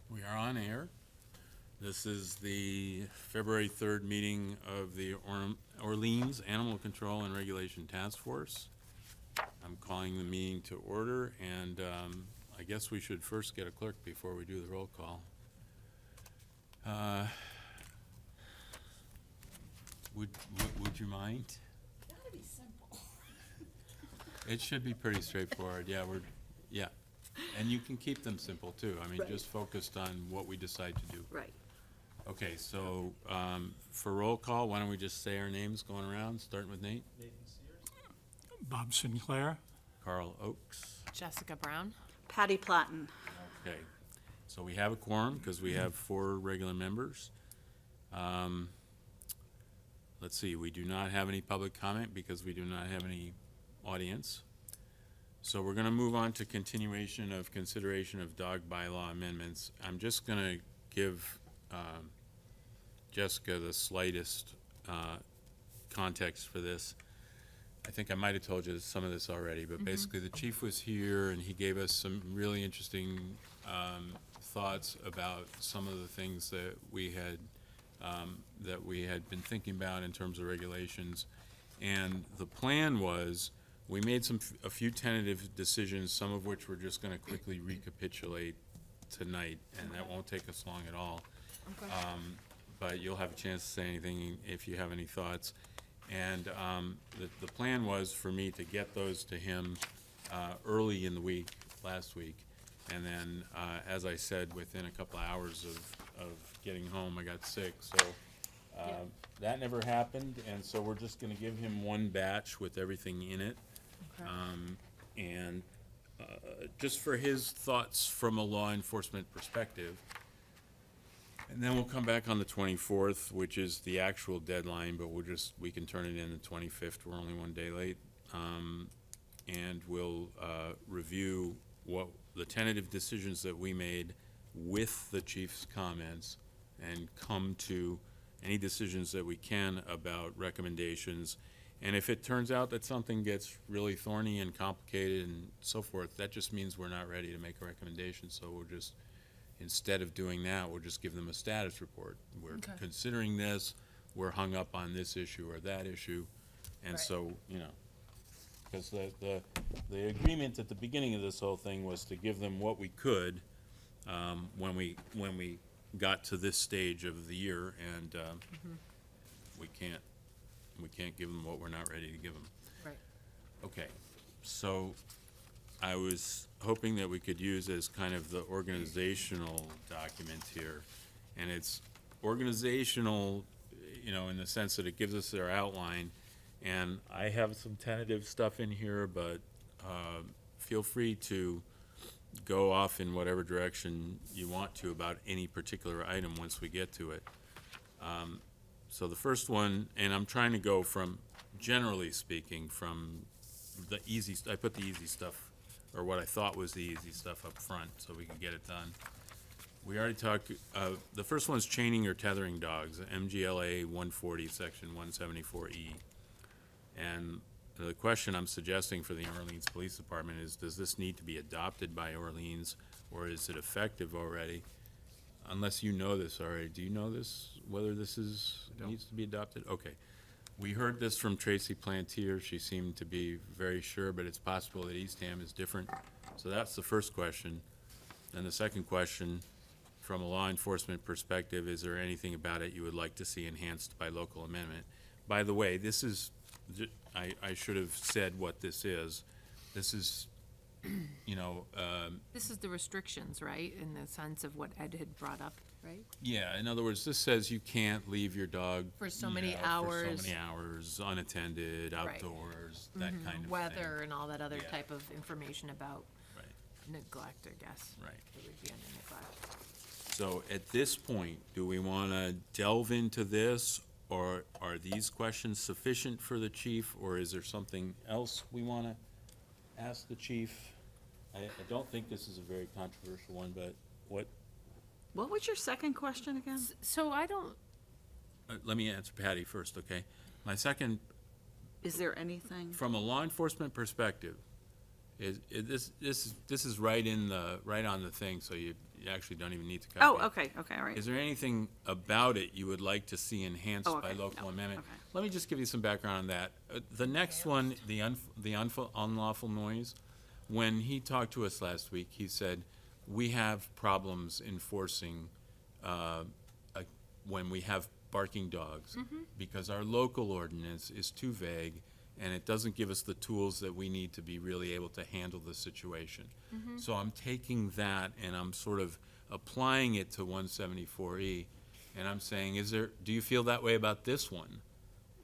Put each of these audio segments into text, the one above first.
We are on air. This is the February 3rd meeting of the Orleans Animal Control and Regulation Task Force. I'm calling the meeting to order, and I guess we should first get a clerk before we do the roll call. Would you mind? Gotta be simple. It should be pretty straightforward. Yeah. And you can keep them simple too. I mean, Right. just focused on what we decide to do. Right. Okay, so for roll call, why don't we just say our names going around, starting with Nate? Bob Sinclair. Carl Oakes. Jessica Brown. Patty Platten. Okay, so we have a quorum because we have 4 regular members. Let's see, we do not have any public comment because we do not have any audience. So we're gonna move on to continuation of consideration of dog bylaw amendments. I'm just gonna give Jessica the slightest context for this. I think I might have told you some of this already, but basically the chief was here and he gave us some really interesting thoughts about some of the things that we had been thinking about in terms of regulations. And the plan was, we made a few tentative decisions, some of which we're just gonna quickly recapitulate tonight, and that won't take us long at all. Okay. But you'll have a chance to say anything if you have any thoughts. And the plan was for me to get those to him early in the week, last week. And then, as I said, within a couple of hours of getting home, I got sick. So that never happened, and so we're just gonna give him one batch with everything in it. Okay. And just for his thoughts from a law enforcement perspective. And then we'll come back on the 24th, which is the actual deadline, but we can turn it in the 25th, we're only one day late. And we'll review what the tentative decisions that we made with the chief's comments and come to any decisions that we can about recommendations. And if it turns out that something gets really thorny and complicated and so forth, that just means we're not ready to make a recommendation. So we'll just, instead of doing that, we'll just give them a status report. We're Okay. considering this, we're hung up on this issue or that issue. And Right. so, because the agreement at the beginning of this whole thing was to give them what we could when we got to this stage of the year, and we can't give them what we're not ready to give them. Right. Okay, so I was hoping that we could use as kind of the organizational document here. And it's organizational, in the sense that it gives us their outline. And I have some tentative stuff in here, but feel free to go off in whatever direction you want to about any particular item once we get to it. So the first one, and I'm trying to go from, generally speaking, from the easy, I put the easy stuff, or what I thought was the easy stuff up front, so we could get it done. We already talked, the first one's chaining or tethering dogs, MGLA 140, section 174E. And the question I'm suggesting for the Orleans Police Department is, does this need to be adopted by Orleans, or is it effective already? Unless you know this already, do you know this, whether this needs to be adopted? Okay. We heard this from Tracy Plantier. She seemed to be very sure, but it's possible that Eastham is different. So that's the first question. And the second question, from a law enforcement perspective, is there anything about it you would like to see enhanced by local amendment? By the way, this is, I should have said what this is. This is, This is the restrictions, right, in the sense of what Ed had brought up, right? yeah, in other words, this says you can't leave your dog For so you many know, For hours. so many hours, unattended, Right. outdoors, that kind of thing. Weather and all that other Yeah. type of information about Right, neglect, I guess. right. It would be under neglect. So at this point, do we want to delve into this, or are these questions sufficient for the chief, or is there something else we want to ask the chief? I don't think this is a very controversial one, but What was your second question again? So I don't, let me answer Patty first, okay? My second, Is there anything? from a law enforcement perspective, This is right on the thing, so you actually don't even need to copy Oh, it. okay, all right. Is there anything about it you would like to see enhanced Oh, by okay, local no, amendment? okay. Let me just give you some background on that. The next one, the unlawful noise, when he talked to us last week, he said, we have problems enforcing when we have barking dogs, because our local ordinance is too vague, and it doesn't give us the tools that we need to be really able to handle the situation. So I'm taking that and I'm sort of applying it to 174E, and I'm saying, do you feel that way about this one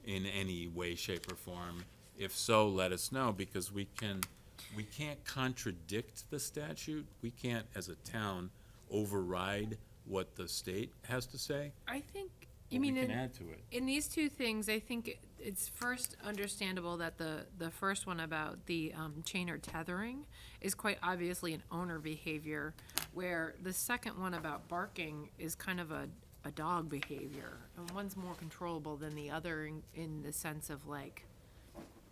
in any way, shape, or form? If so, let us know, because we can't contradict the statute. We can't, as a town, override what the state has to say. I think, but you mean, we can add to it. in these two things, I think it's first understandable that the first one about the chain or tethering is quite obviously an owner behavior, where the second one about barking is kind of a dog behavior. And one's more controllable than the other in the sense of, like,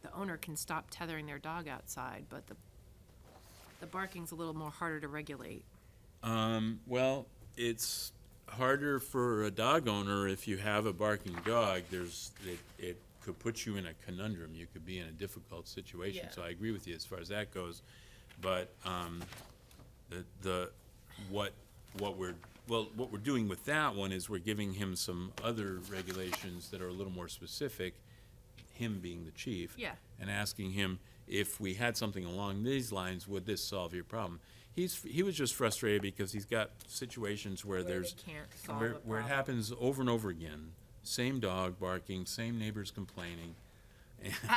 the owner can stop tethering their dog outside, but the barking's a little more harder to regulate. Well, it's harder for a dog owner if you have a barking dog. It could put you in a conundrum. You could be in a difficult situation. Yeah. So I agree with you as far as that goes. But what we're doing with that one is we're giving him some other regulations that are a little more specific, him being the chief. Yeah. And asking him, if we had something along these lines, would this solve your problem? He was just frustrated because he's got situations where Where they there's can't solve where a where it problem. happens over and over again. Same dog barking, same neighbors complaining.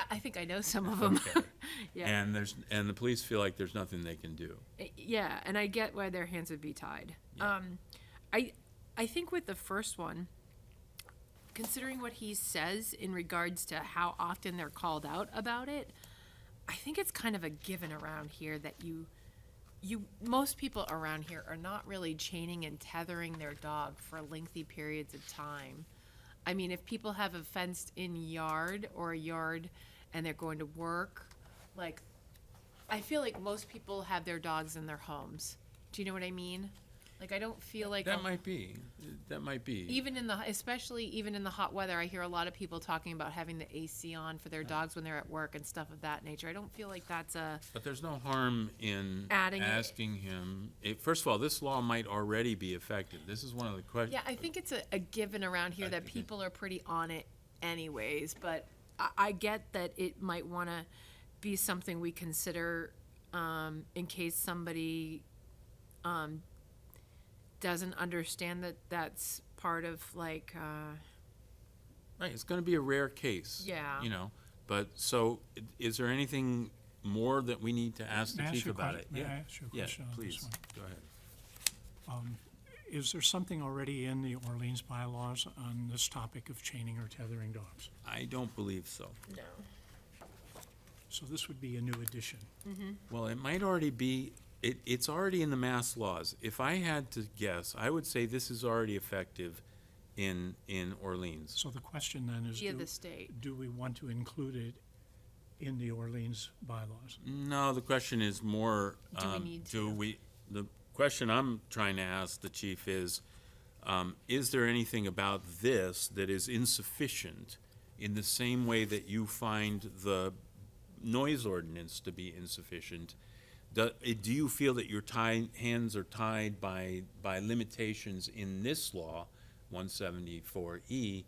I think I know some of them. Okay. Yeah. And the police feel like there's nothing they can do. Yeah, and I get why their hands would be tied. Yeah. I think with the first one, considering what he says in regards to how often they're called out about it, I think it's kind of a given around here that most people around here are not really chaining and tethering their dog for lengthy periods of time. I mean, if people have a fenced-in yard or a yard and they're going to work, like, I feel like most people have their dogs in their homes. Do you know what I mean? Like, I don't feel like That might be. especially even in the hot weather, I hear a lot of people talking about having the AC on for their dogs when they're at work and stuff of that nature. I don't feel like that's But there's no harm in Adding it. asking him. First of all, this law might already be effective. This is one of the questions. yeah, I think it's a given around here that people are pretty on it anyways, but I get that it might want to be something we consider in case somebody doesn't understand that that's part of, like, Right, it's gonna be a rare case. Yeah. You know, but so is there anything more that we need to ask the May I ask chief you a about que- it? may Yeah. I ask you a Yeah, question on this please, one? go ahead. Is there something already in the Orleans bylaws on this topic of chaining or tethering dogs? I don't believe so. no. So this would be a new addition. Well, it might already be, it's already in the mass laws. If I had to guess, I would say this is already effective in Orleans. So the question then is, Via the state. do we want to include it in the Orleans bylaws? No, the question is more, Do we need the question I'm trying to ask the chief is there anything about this that is insufficient in the same way that you find the noise ordinance to be insufficient? Do you feel that your hands are tied by limitations in this law, 174E?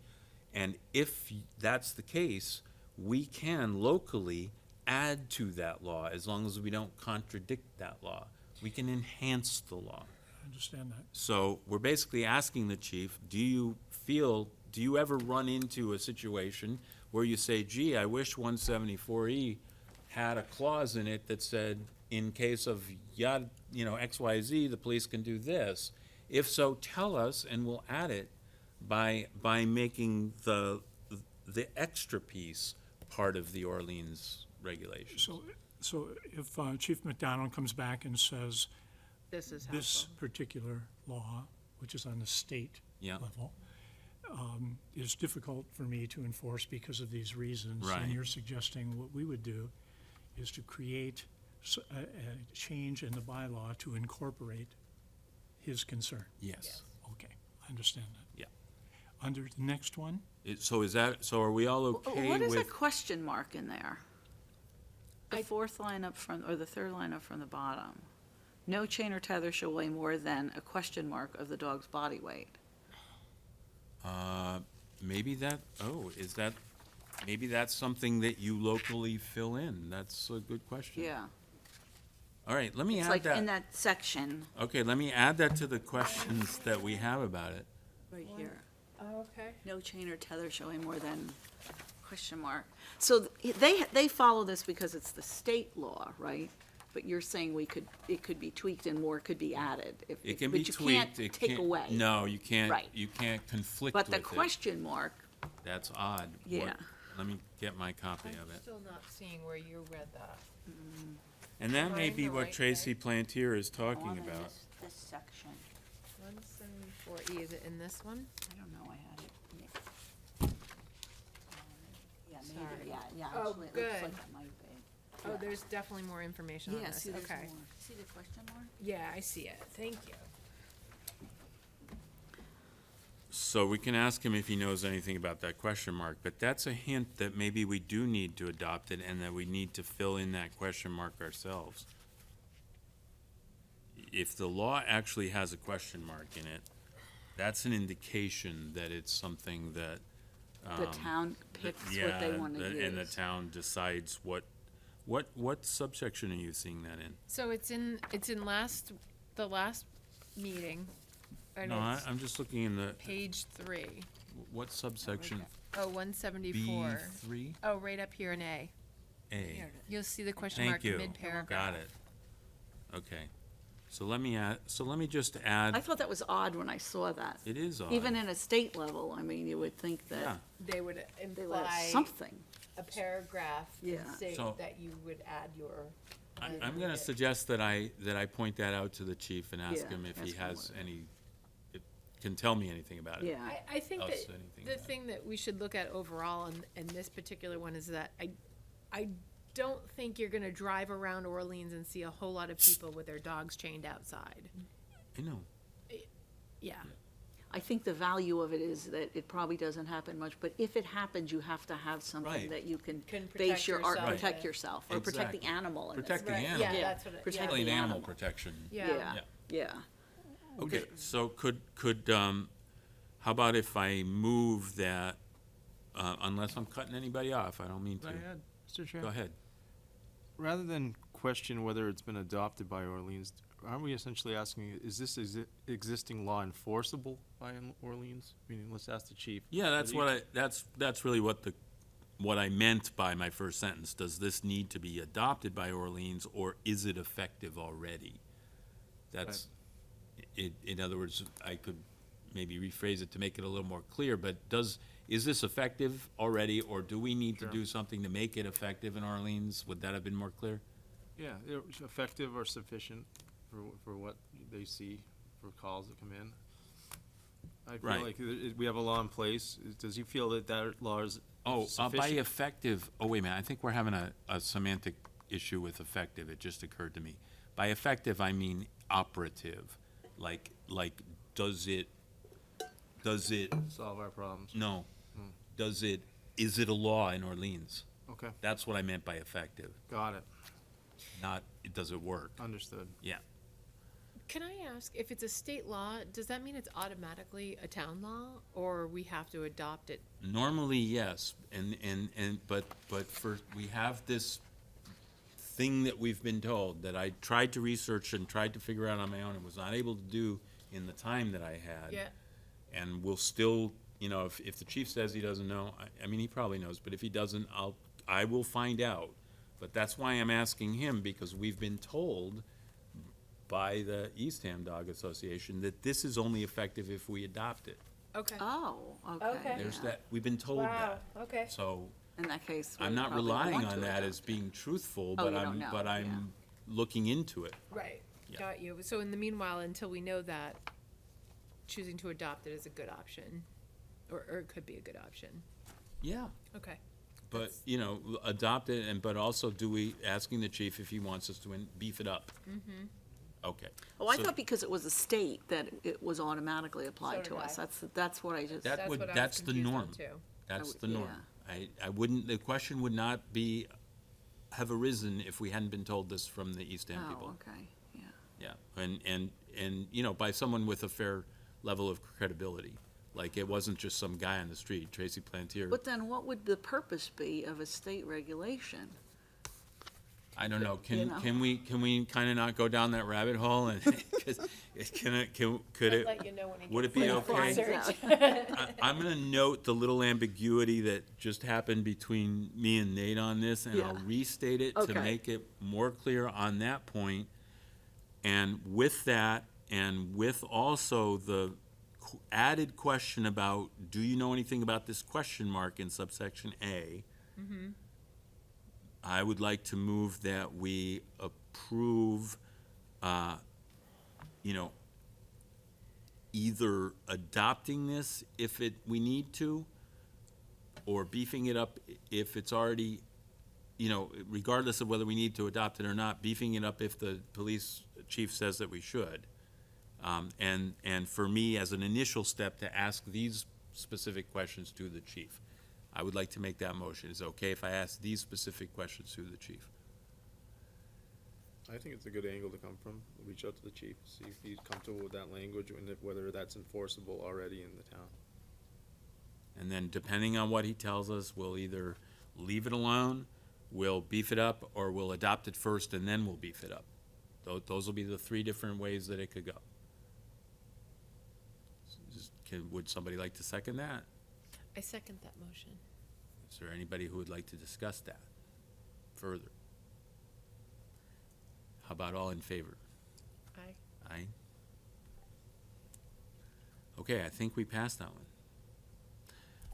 And if that's the case, we can locally add to that law as long as we don't contradict that law. We can enhance the law. I understand that. So we're basically asking the chief, do you ever run into a situation where you say, gee, I wish 174E had a clause in it that said, in case of XYZ, the police can do this? If so, tell us and we'll add it by making the extra piece part of the Orleans regulations. So if Chief McDonald comes back and says, This is this helpful. particular law, which is on the state Yeah. level, is difficult for me to enforce because of these reasons. Right. And you're suggesting what we would do is to create a change in the bylaw to incorporate his concern. Yes. Okay, I understand that. Yeah. Under the next one, So so are we all okay What is a with, question mark in there? The fourth line up from, or the third line up from the bottom. No chain or tether shall weigh more than a question mark of the dog's body weight. maybe that, maybe that's something that you locally fill in. That's a good question. Yeah. All right, let me It's add like in that. that section Okay, let me add that to the questions that we have about it. right here. Oh, okay. No chain or tether shall weigh more than question mark. So they follow this because it's the state law, right? But you're saying it could be tweaked and more could be added. It can be But you can't tweaked. It take can't- away. No, you can't, Right. you can't conflict But with the it. question mark, That's odd. Yeah. Let me get my copy of it. Still not seeing where you read that. And that may Am I be in the what right Tracy Plantier is talking on in about. this section, 174E, is it in this one? I don't know, I had it. Yeah, Sorry. maybe, yeah, Oh, actually, it looks good. like it might be. Oh, Yeah. there's definitely more information on Yeah, this. see, there's Okay. more. See the question mark? Yeah, I see it. Thank you. So we can ask him if he knows anything about that question mark, but that's a hint that maybe we do need to adopt it and that we need to fill in that question mark ourselves. If the law actually has a question mark in it, that's an indication that it's something that. The town picks what they want to use. And the town decides what subsection are you seeing that in? So it's in the last meeting. And No, it's I'm just looking in the, page 3. what subsection? Oh, 174. B3? Oh, right up here in A. A. You'll see the question Thank mark you. mid-paragraph. Got it. Okay. So let me just add, I thought that was odd when I saw that. it is odd. Even in a state level, I mean, you would think Yeah, that They would they would have imply something. a paragraph Yeah. and say So- that you would add your. I'm gonna suggest that I point that out to the chief and ask Yeah, him if he ask him has what- any, can tell me anything about it. Yeah. I think Us that anything the about it. thing that we should look at overall in this particular one is that I don't think you're gonna drive around Orleans and see a whole lot of people with their dogs chained outside. I know. Yeah, I think the value of it is that it probably doesn't happen much, but if it happens, you have to have something Right. that you can Can base protect your art, yourself. protect Right. yourself, or protect the Exactly. animal. in this Protect the case. animal. yeah, that's what it, Protect yeah. Particularly the animal animal. protection. Yeah, yeah. Okay, so could, how about if I move that, unless I'm cutting anybody off, I don't mean to. Could I add, Mr. Chair? Go ahead. Rather than question whether it's been adopted by Orleans, aren't we essentially asking, is this existing law enforceable by Orleans? I mean, let's ask the chief. Yeah, that's Whether what that's really what I meant by my first sentence. Does this need to be adopted by Orleans, or is it effective already? That's, in other words, I could maybe rephrase it to make it a little more clear, but is this effective already, or do we need to Sure. do something to make it effective in Orleans? Would that have been more clear? Yeah, it's effective or sufficient for what they see, for calls that come in. I Right. feel like we have a law in place. Does he feel that that law is Oh, by sufficient? effective, oh, wait a minute, I think we're having a semantic issue with effective, it just occurred to me. By effective, I mean operative, like, does it, Solve our problems. no, is it a law in Orleans? Okay, That's what I meant by effective, got it. not, does it work? Understood. Yeah. Can I ask, if it's a state law, does that mean it's automatically a town law, or we have to adopt it? Normally, yes, but we have this thing that we've been told, that I tried to research and tried to figure out on my own and was not able to do in the time that I had. Yeah. And we'll still, if the chief says he doesn't know, I mean, he probably knows, but if he doesn't, I will find out. But that's why I'm asking him, because we've been told by the Eastham Dog Association that this is only effective if we adopt it. Okay. Oh, okay. Okay. There's yeah. that, we've been told that. Okay. So In that case. we I'm not probably don't relying want on to that adopt as it. being truthful, Oh, but you don't know, yeah. I'm looking into it. Right, Yeah. got you. So in the meanwhile, until we know that, choosing to adopt it is a good option, or it could be a good option. Yeah, Okay. But, you know, adopt it, and, but also do we, asking the chief if he wants us to beef it up? Mm-hmm. Okay. Oh, I So thought because it was a state that it was automatically applied So to did us. I. That's what I just, That would, what I was that's the confused on, norm. too. That's the yeah. norm. I wouldn't, the question would not be, have arisen if we hadn't been told this from the East End people. oh, okay, yeah. Yeah, and, you know, by someone with a fair level of credibility. Like, it wasn't just some guy on the street, Tracy Plantier. But then what would the purpose be of a state regulation? I don't know, You know. can we kind of not go down that rabbit hole? And, because could it, Let you know when it would it gets be to the okay? research. I'm gonna note the little ambiguity that just happened between me and Nate on this, and I'll Yeah. restate it to Okay. make it more clear on that point. And with that, and with also the added question about, do you know anything about this question mark in subsection A? I would like to move that we approve, you know, either adopting this if we need to, or beefing it up if it's already, you know, regardless of whether we need to adopt it or not, beefing it up if the police chief says that we should. And for me, as an initial step, to ask these specific questions to the chief. I would like to make that motion. Is it okay if I ask these specific questions to the chief? I think it's a good angle to come from. Reach out to the chief, see if he's comfortable with that language and whether that's enforceable already in the town. And then depending on what he tells us, we'll either leave it alone, we'll beef it up, or we'll adopt it first and then we'll beef it up. Those will be the three different ways that it could go. Would somebody like to second that? I second that motion. Is there anybody who would like to discuss that further? How about all in favor? Aye. Aye. Okay, I think we passed that one.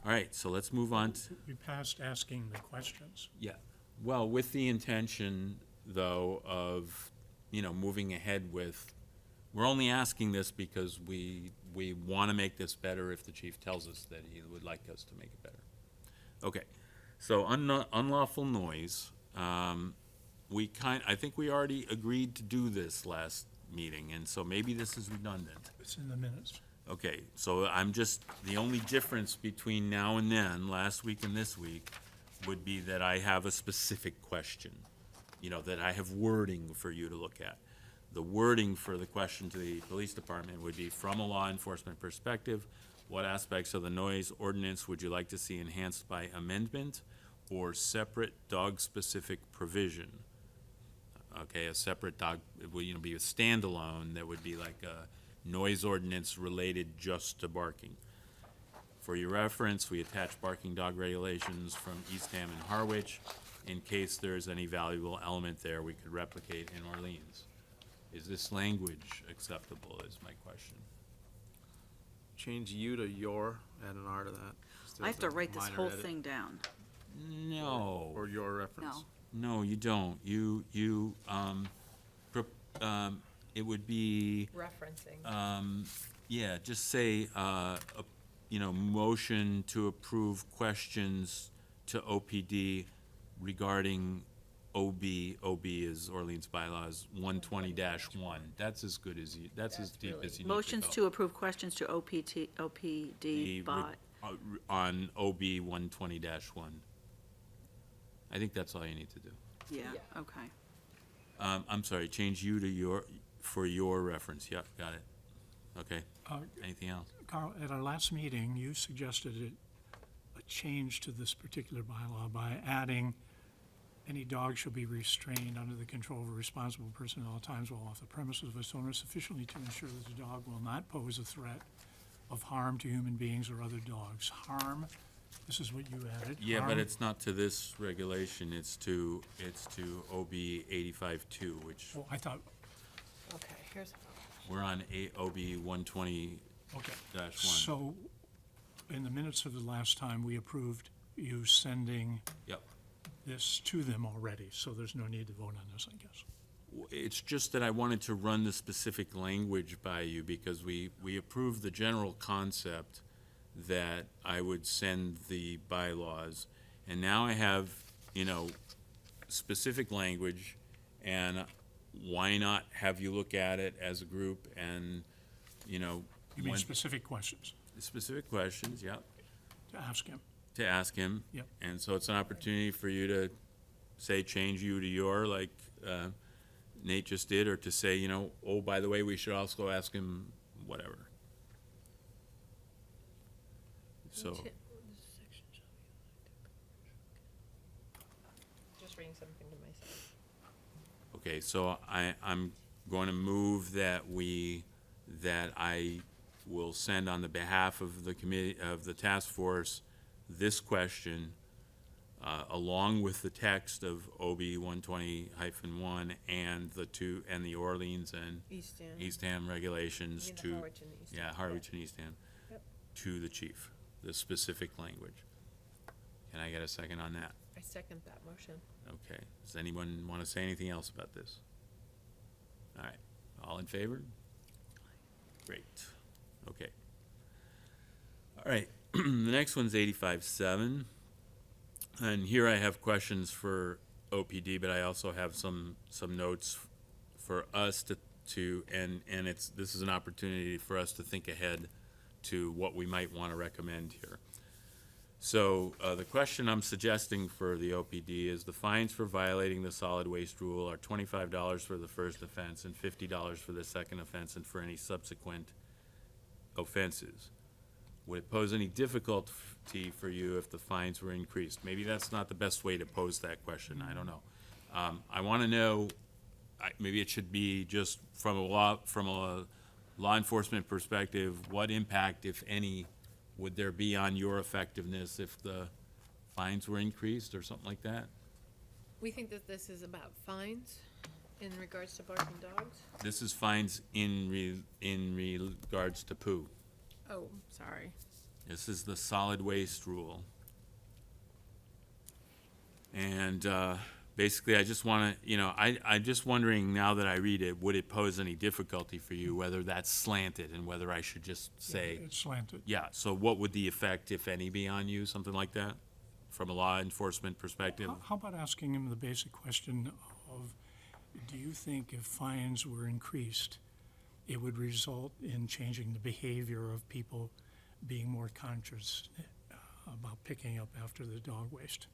All right, so let's move on to, We passed asking the questions. yeah, well, with the intention, though, of, you know, moving ahead with, we're only asking this because we want to make this better if the chief tells us that he would like us to make it better. Okay, so unlawful noise, I think we already agreed to do this last meeting, and so maybe this is redundant. It's in the minutes. Okay, so the only difference between now and then, last week and this week, would be that I have a specific question, you know, that I have wording for you to look at. The wording for the question to the police department would be, from a law enforcement perspective, what aspects of the noise ordinance would you like to see enhanced by amendment or separate dog-specific provision? Okay, a separate dog, it would, you know, be a standalone that would be like a noise ordinance related just to barking. For your reference, we attach barking dog regulations from Eastham and Harwich in case there's any valuable element there we could replicate in Orleans. Is this language acceptable, is my question. Change you to your, add an R to that. just I as have to a write this minor whole edit. thing down. No. Or your reference. No. No, you don't. It would be, Referencing. yeah, just say, you know, motion to approve questions to OPD regarding OB is Orleans bylaws 120-1. That's as good as you, that's as deep as you need to go. Motions to approve questions to OPD The by, on OB 120-1. I think that's all you need to do. yeah, Yeah. okay. I'm sorry, change you to for your reference. Yep, got it. Okay, Uh, anything else? Carl, at our last meeting, you suggested a change to this particular bylaw by adding, any dog shall be restrained under the control of a responsible person at all times while off the premises of its owner sufficiently to ensure that the dog will not pose a threat of harm to human beings or other dogs. Harm, this is what you added. Yeah, but harm- it's not to this regulation, it's to OB 85-2, which, Oh, I thought, Okay, here's, we're on OB 120-1. okay. So, in the minutes of the last time, we approved you sending Yep. this to them already, so there's no need to vote on this, I guess. It's just that I wanted to run the specific language by you because we approved the general concept that I would send the bylaws, And now I have, you know, specific language, and why not have you look at it as a group and, you know, You mean when- specific questions specific questions, yeah, to ask him? to ask him. Yep. And so it's an opportunity for you to say, change you to your, like Nate just did, or to say, you know, oh, by the way, we should also ask him whatever. So, Just reading something to myself. okay, so I'm going to move that I will send on the behalf of the committee, of the task force, this question, along with the text of OB 120-1 and the Orleans and Eastham regulations to, yeah, Harwich and Eastham, Yep. to the chief, the specific language. Can I get a second on that? I second that motion. Okay, does anyone want to say anything else about this? All right, all in favor? Great, okay. All right, the next one's 85-7. And here I have questions for OPD, but I also have some notes for us and this is an opportunity for us to think ahead to what we might want to recommend here. So, the question I'm suggesting for the OPD is the fines for violating the solid waste rule are $25 for the first offense and $50 for the second offense and for any subsequent offenses. Would it pose any difficulty for you if the fines were increased? Maybe that's not the best way to pose that question, I don't know. I want to know, maybe it should be just from a law enforcement perspective, what impact, if any, would there be on your effectiveness if the fines were increased or something like that? We think that this is about fines in regards to barking dogs? This is fines in regards to poo. Oh, sorry. This is the solid waste rule. And basically, I just want to, I'm just wondering now that I read it, would it pose any difficulty for you, whether that's slanted and whether I should just say, It's slanted. yeah, so what would the effect, if any, be on you, something like that, from a law enforcement perspective? How about asking him the basic question of, do you think if fines were increased, it would result in changing the behavior of people being more conscious about picking up after the dog waste?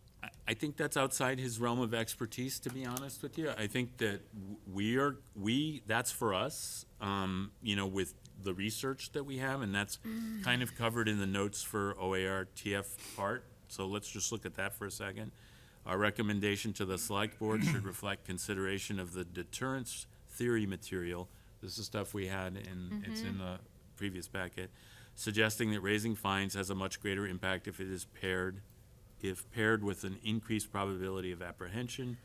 I think that's outside his realm of expertise, to be honest with you. I think that that's for us, with the research that we have, and that's kind of covered in the notes for OARTF part. So let's just look at that for a second. Our recommendation to the select board should reflect consideration of the deterrence theory material. This is stuff we had it's in the previous packet, suggesting that raising fines has a much greater impact if paired with an increased probability of apprehension.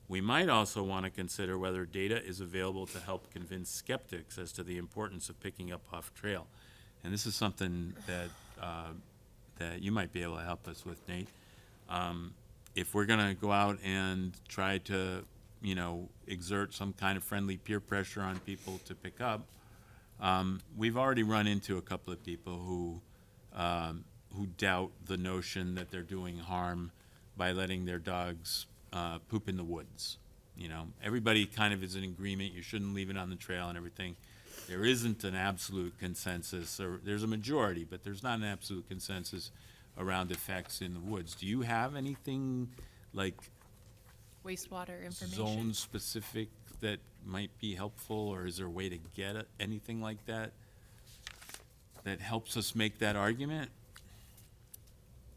We might also want to consider whether data is available to help convince skeptics as to the importance of picking up off trail. And this is something that you might be able to help us with, Nate. If we're going to go out and try to, exert some kind of friendly peer pressure on people to pick up, we've already run into a couple of people who doubt the notion that they're doing harm by letting their dogs poop in the woods. Everybody kind of is in agreement, you shouldn't leave it on the trail and everything. There isn't an absolute consensus, or there's a majority, but there's not an absolute consensus around effects in the woods. Do you have anything like Wastewater information. zone-specific that might be helpful, or is there a way to get anything like that that helps us make that argument?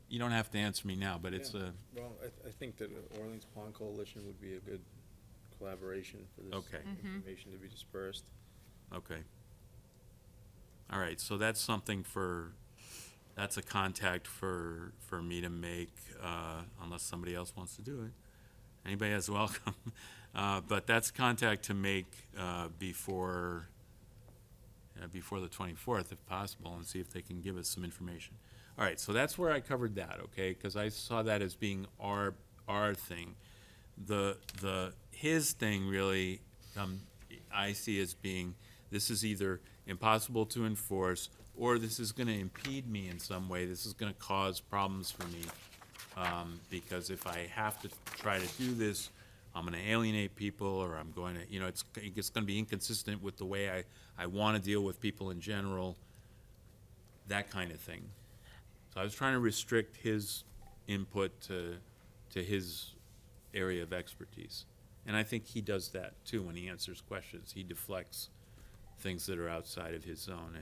You don't have to answer me now, but it's a, Well, I think that Orleans Pond Coalition would be a good collaboration for this Okay. information to be dispersed. okay. All right, so that's something that's a contact for me to make, unless somebody else wants to do it. Anybody is welcome. But that's contact to make before the 24th, if possible, and see if they can give us some information. All right, so that's where I covered that, okay? Because I saw that as being our thing. His thing really, I see as being, this is either impossible to enforce, or this is going to impede me in some way. This is going to cause problems for me. Because if I have to try to do this, I'm gonna alienate people, or I'm going to, you know, it's gonna be inconsistent with the way I wanna deal with people in general, that kind of thing. So I was trying to restrict his input to his area of expertise. And I think he does that too when he answers questions. He deflects things that are outside of his zone,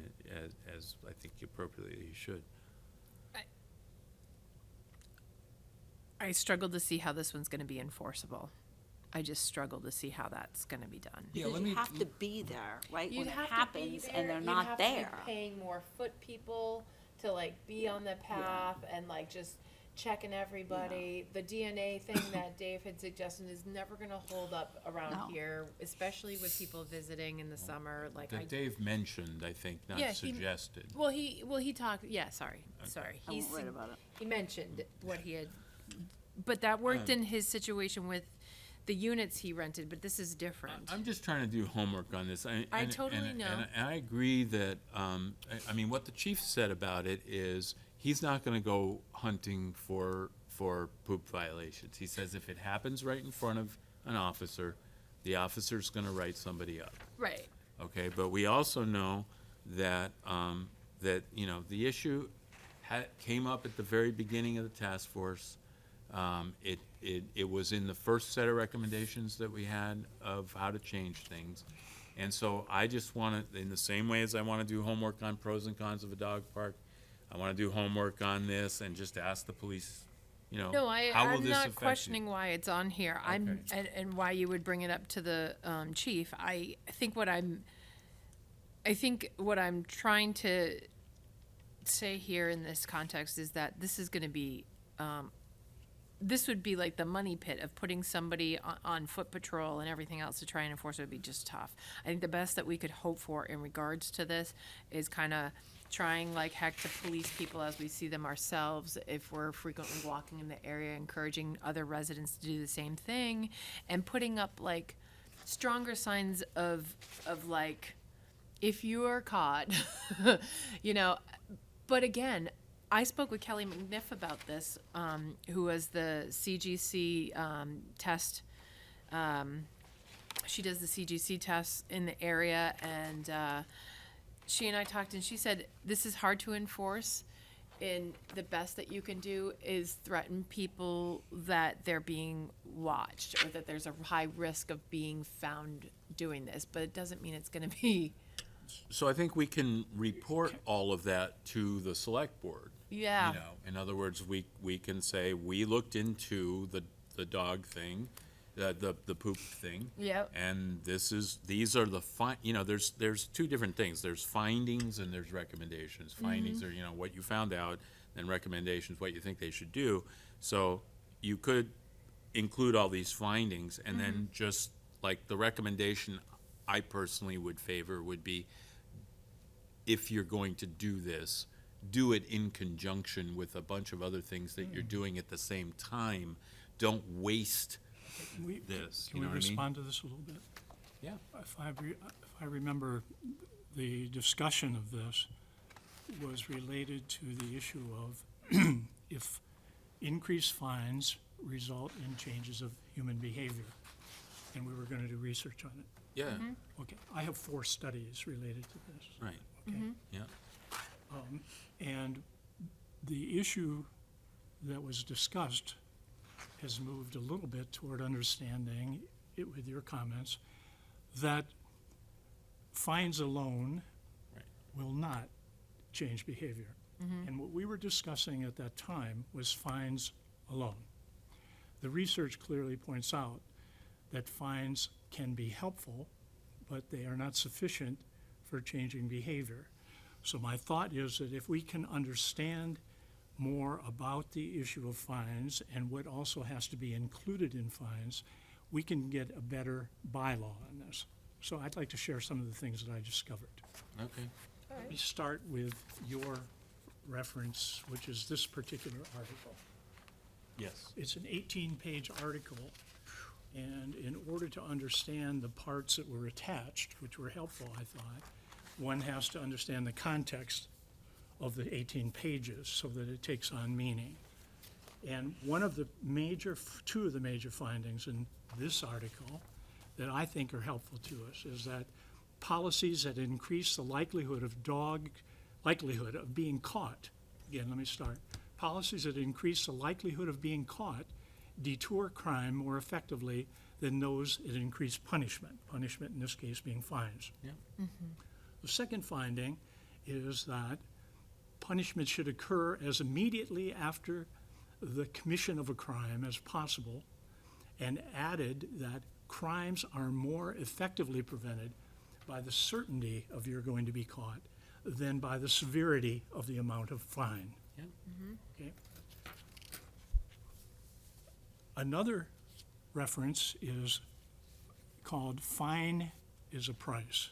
as I think appropriately he should. I struggle to see how this one's gonna be enforceable. I just struggle to see how that's gonna be done. Yeah, Because let you me- have to be there, right, when You'd it have to be happens there, and they're you'd not have to be there. paying more foot people to like be on the path and like just checking everybody. The DNA thing that Dave had suggested is never gonna hold up around No. here, especially with people visiting in the summer, like I. That Dave mentioned, I think, Yeah, not he- suggested. Well, he talked, yeah, sorry. I won't write about it. He mentioned what he had, but that worked in his situation with the units he rented, but this is different. I'm just trying to do homework on this. I totally know. And I agree that, I mean, what the chief said about it is, he's not gonna go hunting for poop violations. He says if it happens right in front of an officer, the officer's gonna write somebody up. Right. Okay, but we also know that, you know, the issue came up at the very beginning of the task force. It was in the first set of recommendations that we had of how to change things. And so I just wanna, in the same way as I wanna do homework on pros and cons of a dog park, I wanna do homework on this and just ask the police, you know, No, how will I'm this not affect you? questioning why it's on here. And why you would bring it up to the chief. I think what I'm trying to say here in this context is that this is going to be, this would be like the money pit of putting somebody on foot patrol and everything else to try and enforce it would be just tough. I think the best that we could hope for in regards to this is kind of trying like heck to police people as we see them ourselves, if we're frequently walking in the area, encouraging other residents to do the same thing, and putting up like stronger signs of like, if you are caught, you know. But again, I spoke with Kelly McNiff about this, who was the CGC test. She does the CGC tests in the area, and she and I talked, and she said this is hard to enforce. And the best that you can do is threaten people that they're being watched or that there's a high risk of being found doing this. But it doesn't mean it's going to be. So I think we can report all of that to the select board. Yeah. You know, in other words, we can say, we looked into the dog thing, the poop thing. Yep. And these are the you know, there's two different things. There's findings and there's recommendations. Findings are, you know, what you found out, and recommendations, what you think they should do. So you could include all these findings, and then just like the recommendation I personally would favor would be, if you're going to do this, do it in conjunction with a bunch of other things that you're doing at the same time. Don't waste this, you Can know we what I mean? respond to this a little bit? Yeah. If I remember, the discussion of this was related to the issue of if increased fines result in changes of human behavior, and we were gonna do research on it. Yeah, Okay, I have 4 studies related to this, right, okay? yeah. And the issue that was discussed has moved a little bit toward understanding, it with your comments, that fines alone Right. will not change behavior. And what we were discussing at that time was fines alone. The research clearly points out that fines can be helpful, but they are not sufficient for changing behavior. So my thought is that if we can understand more about the issue of fines and what also has to be included in fines, we can get a better bylaw on this. So I'd like to share some of the things that I discovered. Okay. Let me start with your reference, which is this particular article. Yes. It's an 18-page article, and in order to understand the parts that were attached, which were helpful, I thought, one has to understand the context of the 18 pages so that it takes on meaning. And two of the major findings in this article that I think are helpful to us is that policies that increase the likelihood of being caught, again, let me start. Policies that increase the likelihood of being caught deter crime more effectively than those that increase punishment in this case being fines. Yeah. The second finding is that punishment should occur as immediately after the commission of a crime as possible, and added that crimes are more effectively prevented by the certainty of you're going to be caught than by the severity of the amount of fine. Yeah. Okay. Another reference is called Fine is a Price.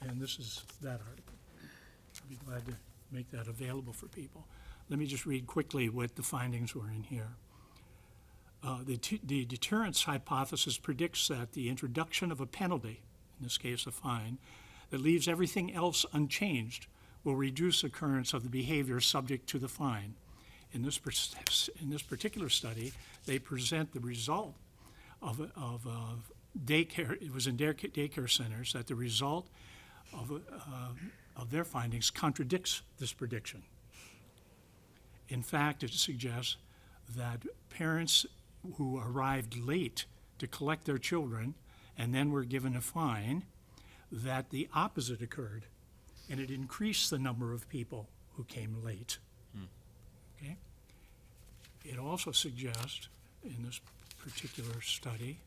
And this is that article. I'd be glad to make that available for people. Let me just read quickly what the findings were in here. The deterrence hypothesis predicts that the introduction of a penalty, in this case a fine, that leaves everything else unchanged will reduce occurrence of the behavior subject to the fine. In this particular study, they present the result of daycare. It was in daycare centers that the result of their findings contradicts this prediction. In fact, it suggests that parents who arrived late to collect their children and then were given a fine, that the opposite occurred, and it increased the number of people who came late. Okay? It also suggests, in this particular study,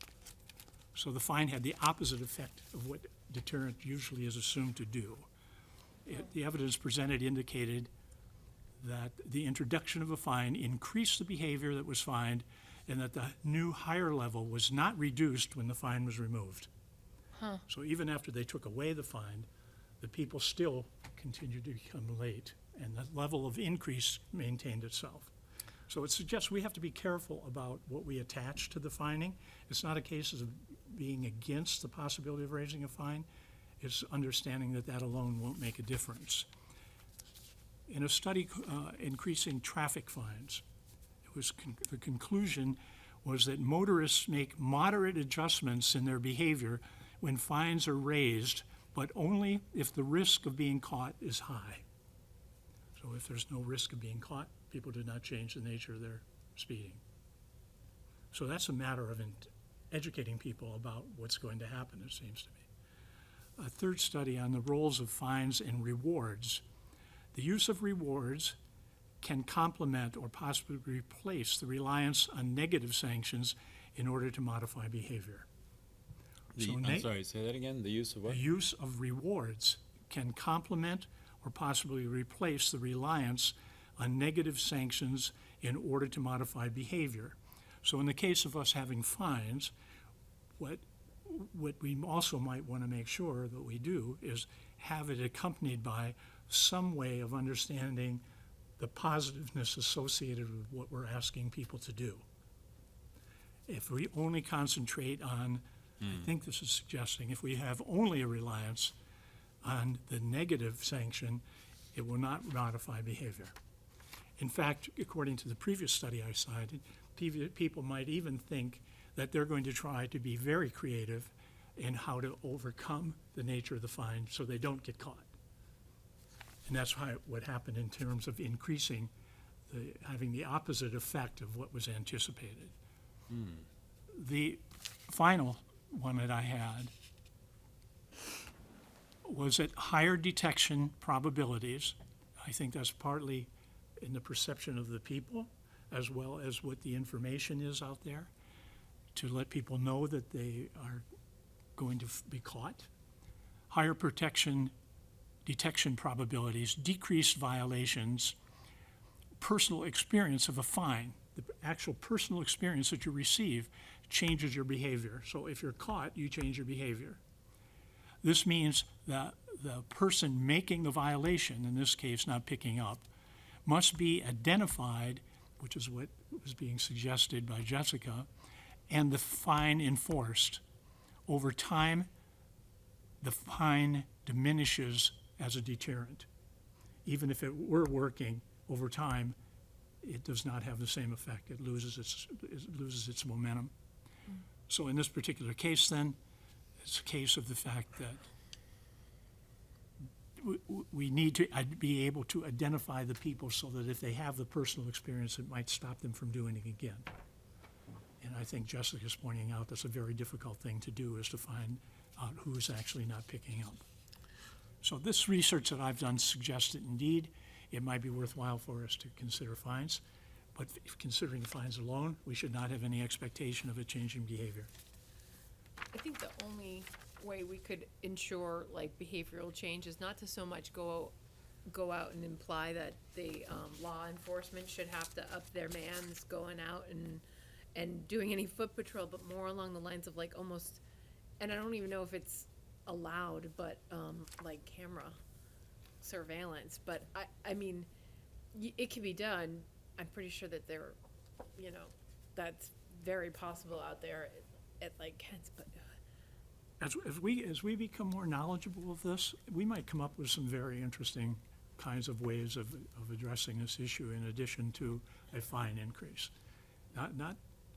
so the fine had the opposite effect of what deterrent usually is assumed to do. The evidence presented indicated that the introduction of a fine increased the behavior that was fined, and that the new higher level was not reduced when the fine was removed. So even after they took away the fine, the people still continued to become late, and the level of increase maintained itself. So it suggests we have to be careful about what we attach to the fining. It's not a case of being against the possibility of raising a fine. It's understanding that that alone won't make a difference. In a study increasing traffic fines, the conclusion was that motorists make moderate adjustments in their behavior when fines are raised, but only if the risk of being caught is high. So if there's no risk of being caught, people do not change the nature of their speeding. So that's a matter of educating people about what's going to happen, it seems to me. A third study on the roles of fines and rewards. The use of rewards can complement or possibly replace the reliance on negative sanctions in order to modify behavior. I'm sorry, say that again, the use of what? The use of rewards can complement or possibly replace the reliance on negative sanctions in order to modify behavior. So in the case of us having fines, what we also might want to make sure that we do is have it accompanied by some way of understanding the positiveness associated with what we're asking people to do. If we only concentrate on, I think this is suggesting, if we have only a reliance on the negative sanction, it will not modify behavior. In fact, according to the previous study I cited, people might even think that they're going to try to be very creative in how to overcome the nature of the fine so they don't get caught. And that's what happened in terms of increasing, having the opposite effect of what was anticipated. The final one that I had was at higher detection probabilities. I think that's partly in the perception of the people as well as what the information is out there, to let people know that they are going to be caught. Higher detection probabilities, decreased violations, personal experience of a fine, the actual personal experience that you receive changes your behavior. So if you're caught, you change your behavior. This means that the person making the violation, in this case not picking up, must be identified, which is what was being suggested by Jessica, and the fine enforced. Over time, the fine diminishes as a deterrent. Even if it were working over time, it does not have the same effect. It loses its momentum. So in this particular case then, it's a case of the fact that we need to be able to identify the people so that if they have the personal experience, it might stop them from doing it again. And I think Jessica's pointing out that's a very difficult thing to do, is to find out who's actually not picking up. So this research that I've done suggests that indeed it might be worthwhile for us to consider fines, but if considering fines alone, we should not have any expectation of a change in behavior. I think the only way we could ensure like behavioral change is not to so much go out and imply that the law enforcement should have to up their mans going out and doing any foot patrol, but more along the lines of like almost, and I don't even know if it's allowed, but like camera surveillance. But I mean, it can be done. I'm pretty sure that there, you know, that's very possible out there at like Kent's, but. As we become more knowledgeable of this, we might come up with some very interesting kinds of ways of addressing this issue in addition to a fine increase. Not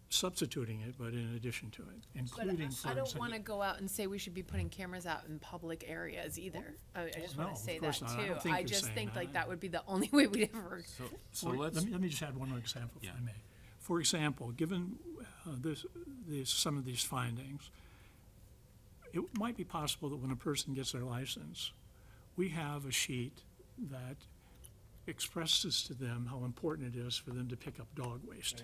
substituting it, but in addition to it, including, for I don't example. want to go out and say we should be putting cameras out in public areas either. I just no, want to of say that course not. I too. don't think I you're just saying think that. like that would be the only way we'd ever. So let's, Let me just add one more example, if Yeah. I may. For example, given some of these findings, it might be possible that when a person gets their license, we have a sheet that expresses to them how important it is for them to pick up dog waste.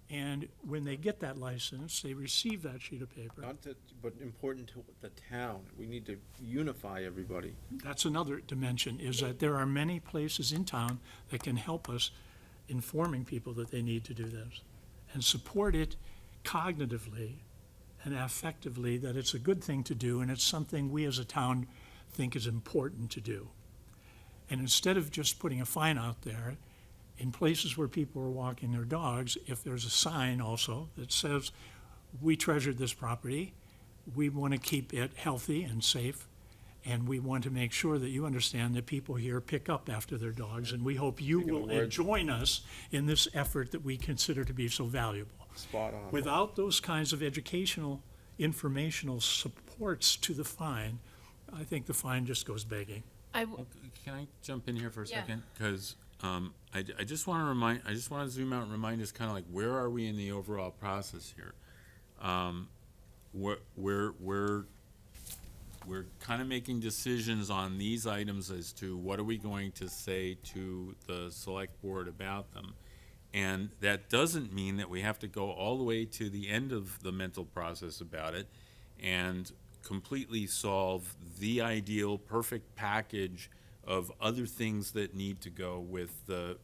And when they get that license, they receive that sheet of paper. Not that, but important to the town. We need to unify everybody. That's another dimension, is that there are many places in town that can help us informing people that they need to do this, and support it cognitively and affectively, that it's a good thing to do, and it's something we as a town think is important to do. And instead of just putting a fine out there, in places where people are walking their dogs, if there's a sign also that says, we treasure this property, we want to keep it healthy and safe, and we want to make sure that you understand that people here pick up after their dogs, and we hope you Speaking of will words. join us in this effort that we consider to be so valuable. Spot on. Without those kinds of educational, informational supports to the fine, I think the fine just goes begging. can I jump in here for a Yeah. second? Because I just want to zoom out and remind us kind of like, where are we in the overall process here? We're kind of making decisions on these items as to what are we going to say to the select board about them. And that doesn't mean that we have to go all the way to the end of the mental process about it and completely solve the ideal, perfect package of other things that need to go with a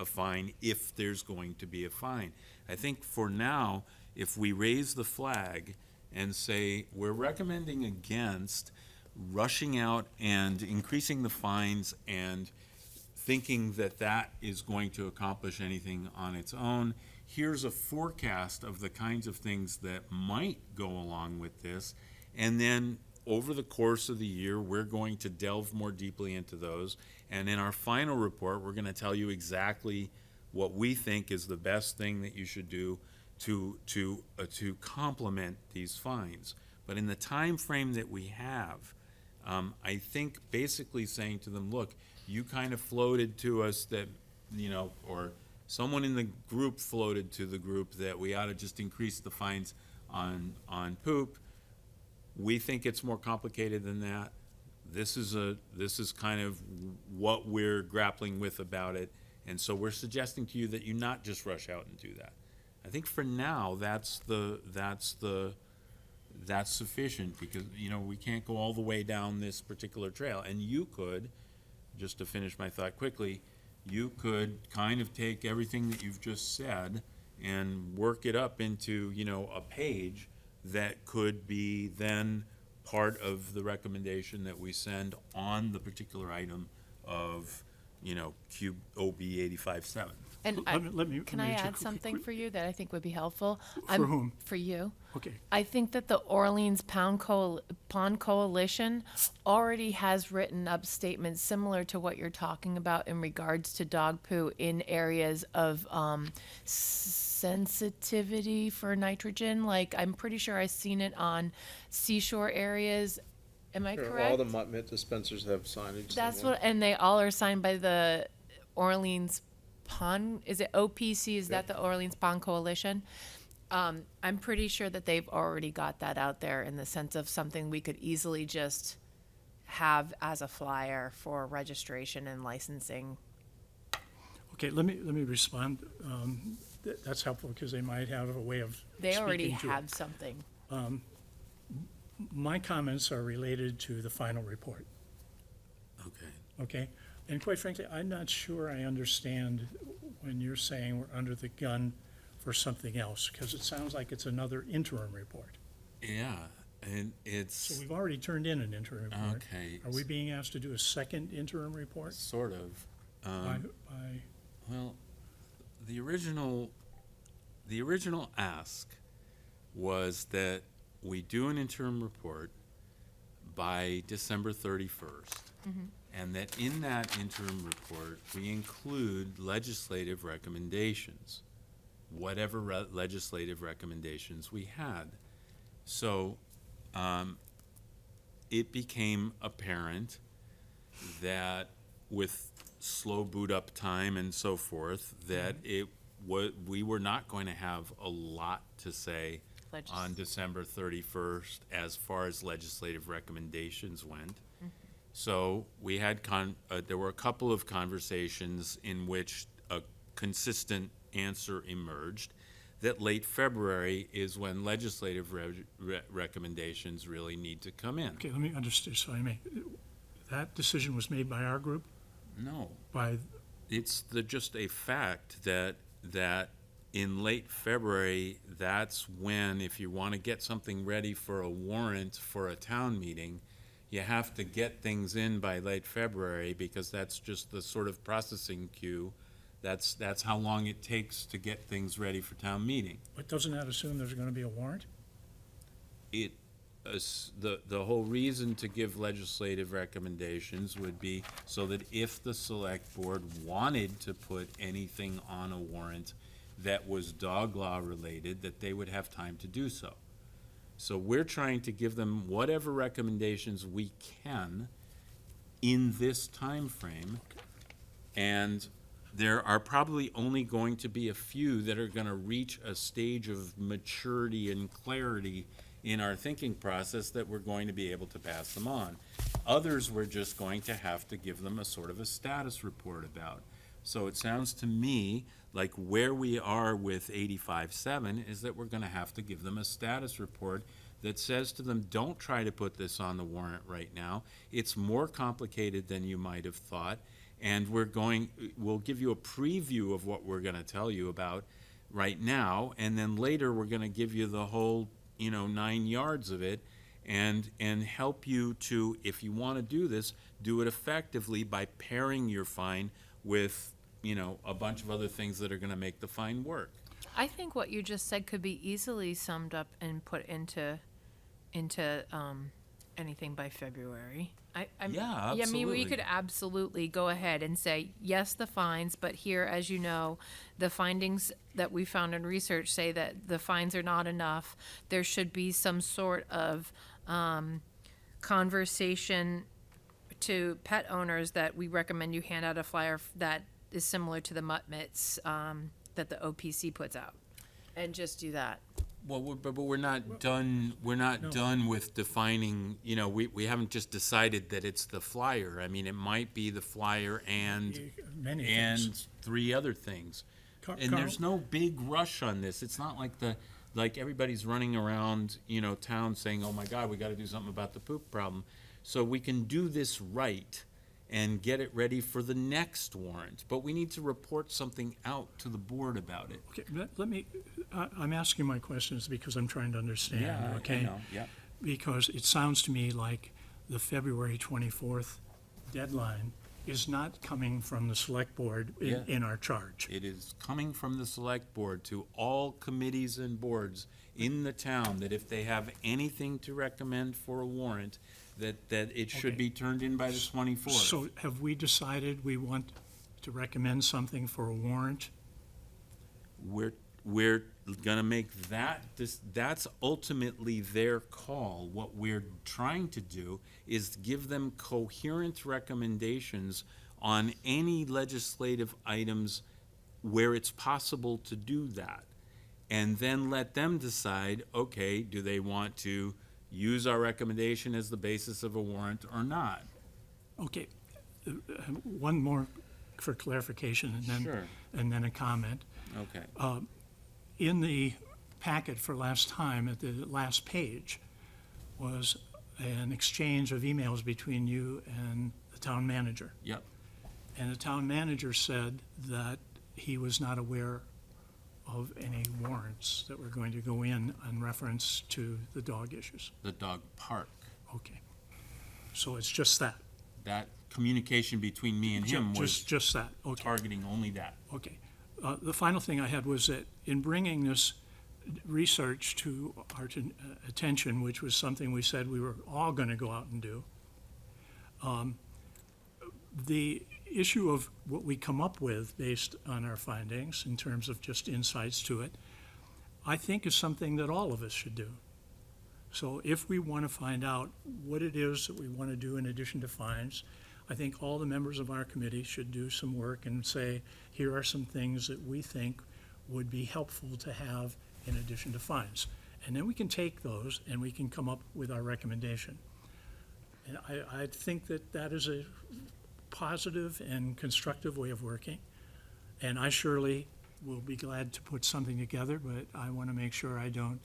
fine, if there's going to be a fine. I think for now, if we raise the flag and say, we're recommending against rushing out and increasing the fines and thinking that that is going to accomplish anything on its own, here's a forecast of the kinds of things that might go along with this, and then over the course of the year, we're going to delve more deeply into those, and in our final report, we're going to tell you exactly what we think is the best thing that you should do to complement these fines. But in the time frame that we have, I think basically saying to them, look, you kind of floated to us that, or someone in the group floated to the group that we ought to just increase the fines on poop. We think it's more complicated than that. This is kind of what we're grappling with about it. And so we're suggesting to you that you not just rush out and do that. I think for now, that's sufficient, because, we can't go all the way down this particular trail. And you could, just to finish my thought quickly, you could kind of take everything that you've just said and work it up into, a page that could be then part of the recommendation that we send on the particular item of OB 85-7. And Let me can I check add something quick- for you that I think would be helpful? For whom? For you. Okay, I think that the Orleans Pond Coalition already has written up statements similar to what you're talking about in regards to dog poo in areas of sensitivity for nitrogen. Like, I'm pretty sure I've seen it on seashore areas. Am I correct? All the mutt mitt dispensers have signage. That's somewhere. what, and they all are signed by the Orleans Pond, is it OPC, is that the Orleans Pond Coalition? I'm pretty sure that they've already got that out there in the sense of something we could easily just have as a flyer for registration and licensing. okay, let me respond. That's helpful because they might have a way of They already speaking to it. have something. My comments are related to the final report, Okay. okay? And quite frankly, I'm not sure I understand when you're saying we're under the gun for something else, because it sounds like it's another interim report. Yeah, and So it's, we've already turned in an interim report. okay, Are we being asked to do a second interim report? sort of. By, Well, the original ask was that we do an interim report by December 31st. And that in that interim report, we include legislative recommendations, whatever legislative recommendations we had. So, it became apparent that with slow boot up time and so forth, that we were not going to have a lot to say on December 31st as far as legislative recommendations went. So we had there were a couple of conversations in which a consistent answer emerged that late February is when legislative recommendations really need to come in. okay, let me understand, so I may, that decision was made by our group, No, by, it's just a fact that in late February, that's when, if you want to get something ready for a warrant for a town meeting, you have to get things in by late February, because that's just the sort of processing queue. That's how long it takes to get things ready for town meeting. but doesn't that assume there's gonna be a warrant? The whole reason to give legislative recommendations would be so that if the select board wanted to put anything on a warrant that was dog law related, that they would have time to do so. So we're trying to give them whatever recommendations we can in this time frame, and there are probably only going to be a few that are gonna reach a stage of maturity and clarity in our thinking process that we're going to be able to pass them on. Others, we're just going to have to give them a sort of a status report about. So it sounds to me like where we are with 85-7 is that we're gonna have to give them a status report that says to them, don't try to put this on the warrant right now. It's more complicated than you might have thought, and we'll give you a preview of what we're gonna tell you about right now, and then later we're gonna give you the whole 9 yards of it, and help you to, if you want to do this, do it effectively by pairing your fine with, a bunch of other things that are going to make the fine work. I think what you just said could be easily summed up and put into anything by February. Yeah, I mean, we absolutely. could absolutely go ahead and say, yes, the fines, but here, as you know, the findings that we found in research say that the fines are not enough. There should be some sort of conversation to pet owners that we recommend you hand out a flyer that is similar to the mutt mitts that the OPC puts out. And just do that. Well, but we're not done, done with defining, we haven't just decided that it's the flyer. I mean, it might be the flyer and Many things. 3 other things. And Carl? there's no big rush on this. It's not like everybody's running around, town saying, oh my God, we gotta do something about the poop problem. So we can do this right and get it ready for the next warrant, but we need to report something out to the board about it. Okay, let me, I'm asking my questions because I'm trying to understand, okay? Yeah. Because it sounds to me like the February 24th deadline is not coming from the select board Yeah. in our charge. It is coming from the select board to all committees and boards in the town, that if they have anything to recommend for a warrant, that it should Okay. be turned in by the 24th. So have we decided we want to recommend something for a warrant? We're gonna make that's ultimately their call. What we're trying to do is give them coherent recommendations on any legislative items where it's possible to do that. And then let them decide, okay, do they want to use our recommendation as the basis of a warrant or not? Okay, one more for clarification Sure. and then a comment. Okay. In the packet for last time, at the last page, was an exchange of emails between you and the town manager. Yep. And the town manager said that he was not aware of any warrants that were going to go in reference to the dog issues. The dog park. Okay. So it's just that? That communication between me and him was Just that, okay. targeting only that. Okay. The final thing I had was that in bringing this research to our attention, which was something we said we were all going to go out and do, the issue of what we come up with based on our findings in terms of just insights to it, I think is something that all of us should do. So if we want to find out what it is that we want to do in addition to fines, I think all the members of our committee should do some work and say, here are some things that we think would be helpful to have in addition to fines. And then we can take those and we can come up with our recommendation. And I think that that is a positive and constructive way of working. And I surely will be glad to put something together, but I want to make sure I don't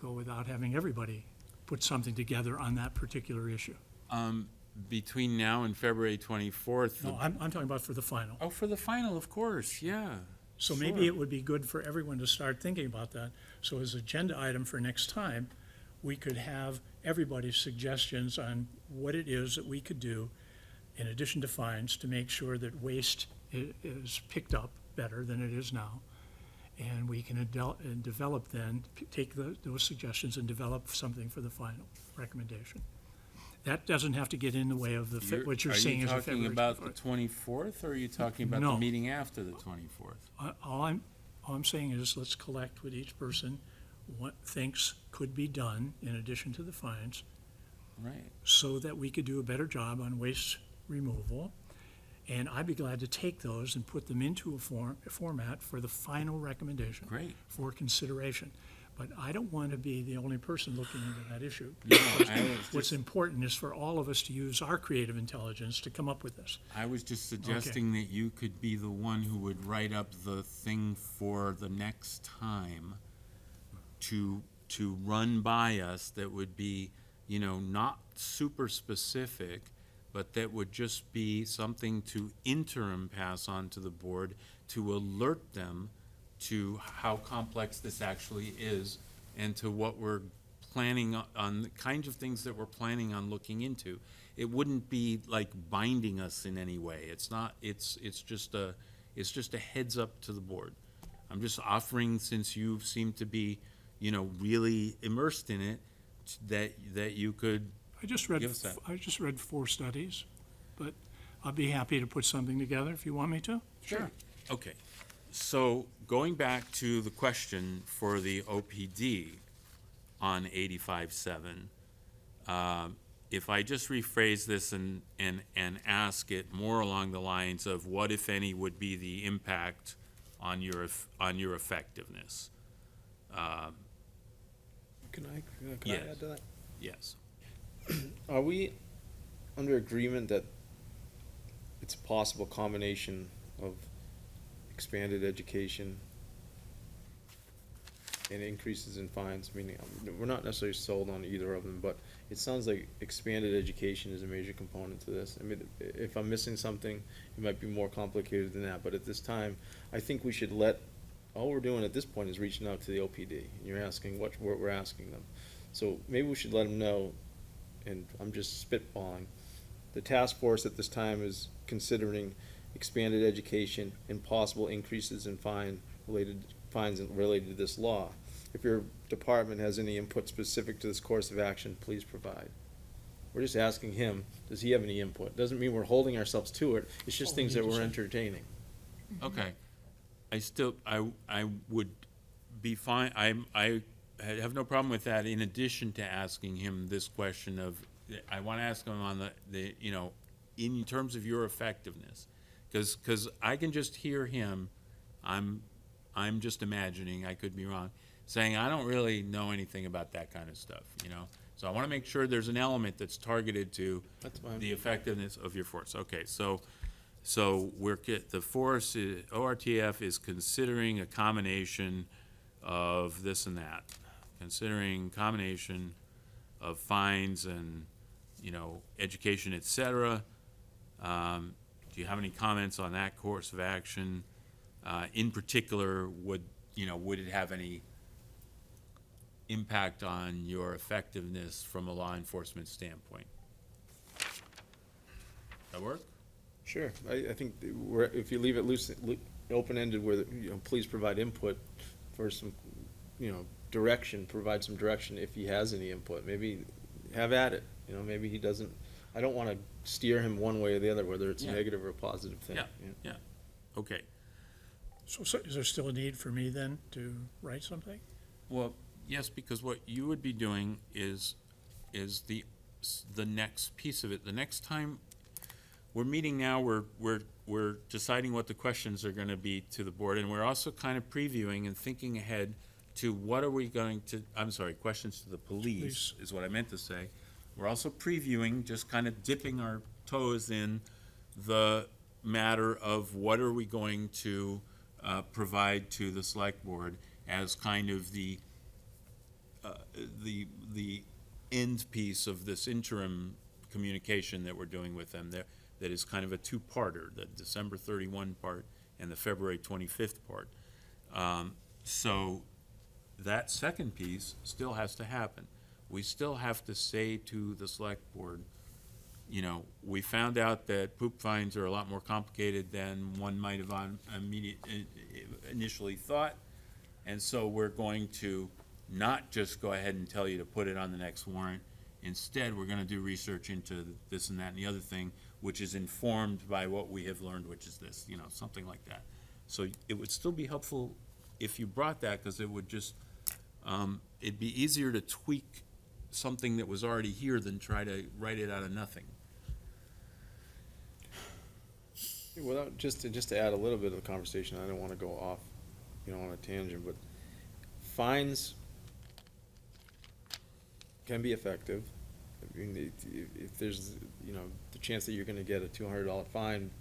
go without having everybody put something together on that particular issue. Between now and February 24th. No, I'm talking about for the final. Oh, for the final, of course, yeah. So maybe it would be good for everyone to start thinking about that. So as agenda item for next time, we could have everybody's suggestions on what it is that we could do in addition to fines to make sure that waste is picked up better than it is now. And we can develop then, take those suggestions and develop something for the final recommendation. That doesn't have to get in the way of what you're saying is a Are you talking February about the 24th. 24th, or are you talking about the No. meeting after the 24th? All I'm saying is, let's collect with each person what thinks could be done in addition to the fines, Right. so that we could do a better job on waste removal. And I'd be glad to take those and put them into a format for the final recommendation. Great. For consideration. But I don't want to be the only person looking into that issue. No, I was What's just- important is for all of us to use our creative intelligence to come up with this. I was just suggesting that you could be the one who would write up the thing for the next time to run by us, that would be, not super specific, but that would just be something to interim pass on to the board to alert them to how complex this actually is and to what we're planning on, the kinds of things that we're planning on looking into. It wouldn't be like binding us in any way. It's not, it's just a heads up to the board. I'm just offering, since you seem to be, really immersed in it, that you could, I just read, Give us that. I just read 4 studies, but I'll be happy to put something together if you want me to. Sure. Okay, so going back to the question for the OPD on 85.7, if I just rephrase this and ask it more along the lines of what, if any, would be the impact on your effectiveness? Can I Yes. add to that? Yes. Are we under agreement that it's a possible combination of expanded education and increases in fines? Meaning, we're not necessarily sold on either of them, but it sounds like expanded education is a major component to this. I mean, if I'm missing something, it might be more complicated than that, but at this time, I think we should all we're doing at this point is reaching out to the OPD, and you're asking what we're asking them. So maybe we should let them know, and I'm just spitballing, the task force at this time is considering expanded education and possible increases in fines related to this law. If your department has any input specific to this course of action, please provide. We're just asking him, does he have any input? Doesn't mean we're holding ourselves to it, it's just things that we're entertaining. Okay. I would be fine, I have no problem with that, in addition to asking him this question of, I wanna ask him on the, you know, in terms of your effectiveness. Cause I can just hear him, I'm just imagining, I could be wrong, saying, I don't really know anything about that kind of stuff, you know? So I wanna make sure there's an element that's targeted to That's fine. the effectiveness of your force. Okay, so the force, ORTF is considering a combination of this and that. Considering combination of fines and, you know, education, et cetera. Do you have any comments on that course of action? In particular, would it have any impact on your effectiveness from a law enforcement standpoint? That work? Sure, I think that if you leave it loose, open-ended where, please provide input for some, direction, provide some direction if he has any input, maybe have at it, maybe he doesn't, I don't wanna steer him one way or the other, whether it's a Yeah. negative or a positive thing. Yeah, okay. So is there still a need for me then to write something? Well, yes, because what you would be doing is the next piece of it. The next time we're meeting now, we're deciding what the questions are gonna be to the board, and we're also kind of previewing and thinking ahead to what are we going to, I'm sorry, questions to the police is what I meant to say. We're also previewing, just kind of dipping our toes in the matter of what are we going to provide to the select board as kind of the end piece of this interim communication that we're doing with them there, that is kind of a two-parter, the December 31 part and the February 25th part. So that second piece still has to happen. We still have to say to the select board, we found out that poop fines are a lot more complicated than one might have initially thought. And so we're going to not just go ahead and tell you to put it on the next warrant. Instead, we're gonna do research into this and that and the other thing, which is informed by what we have learned, which is this, something like that. So it would still be helpful if you brought that, because it would just, it'd be easier to tweak something that was already here than try to write it out of nothing. Without, just to add a little bit of the conversation, I don't wanna go off, on a tangent, but fines can be effective. I mean, if there's, the chance that you're gonna get a $200 fine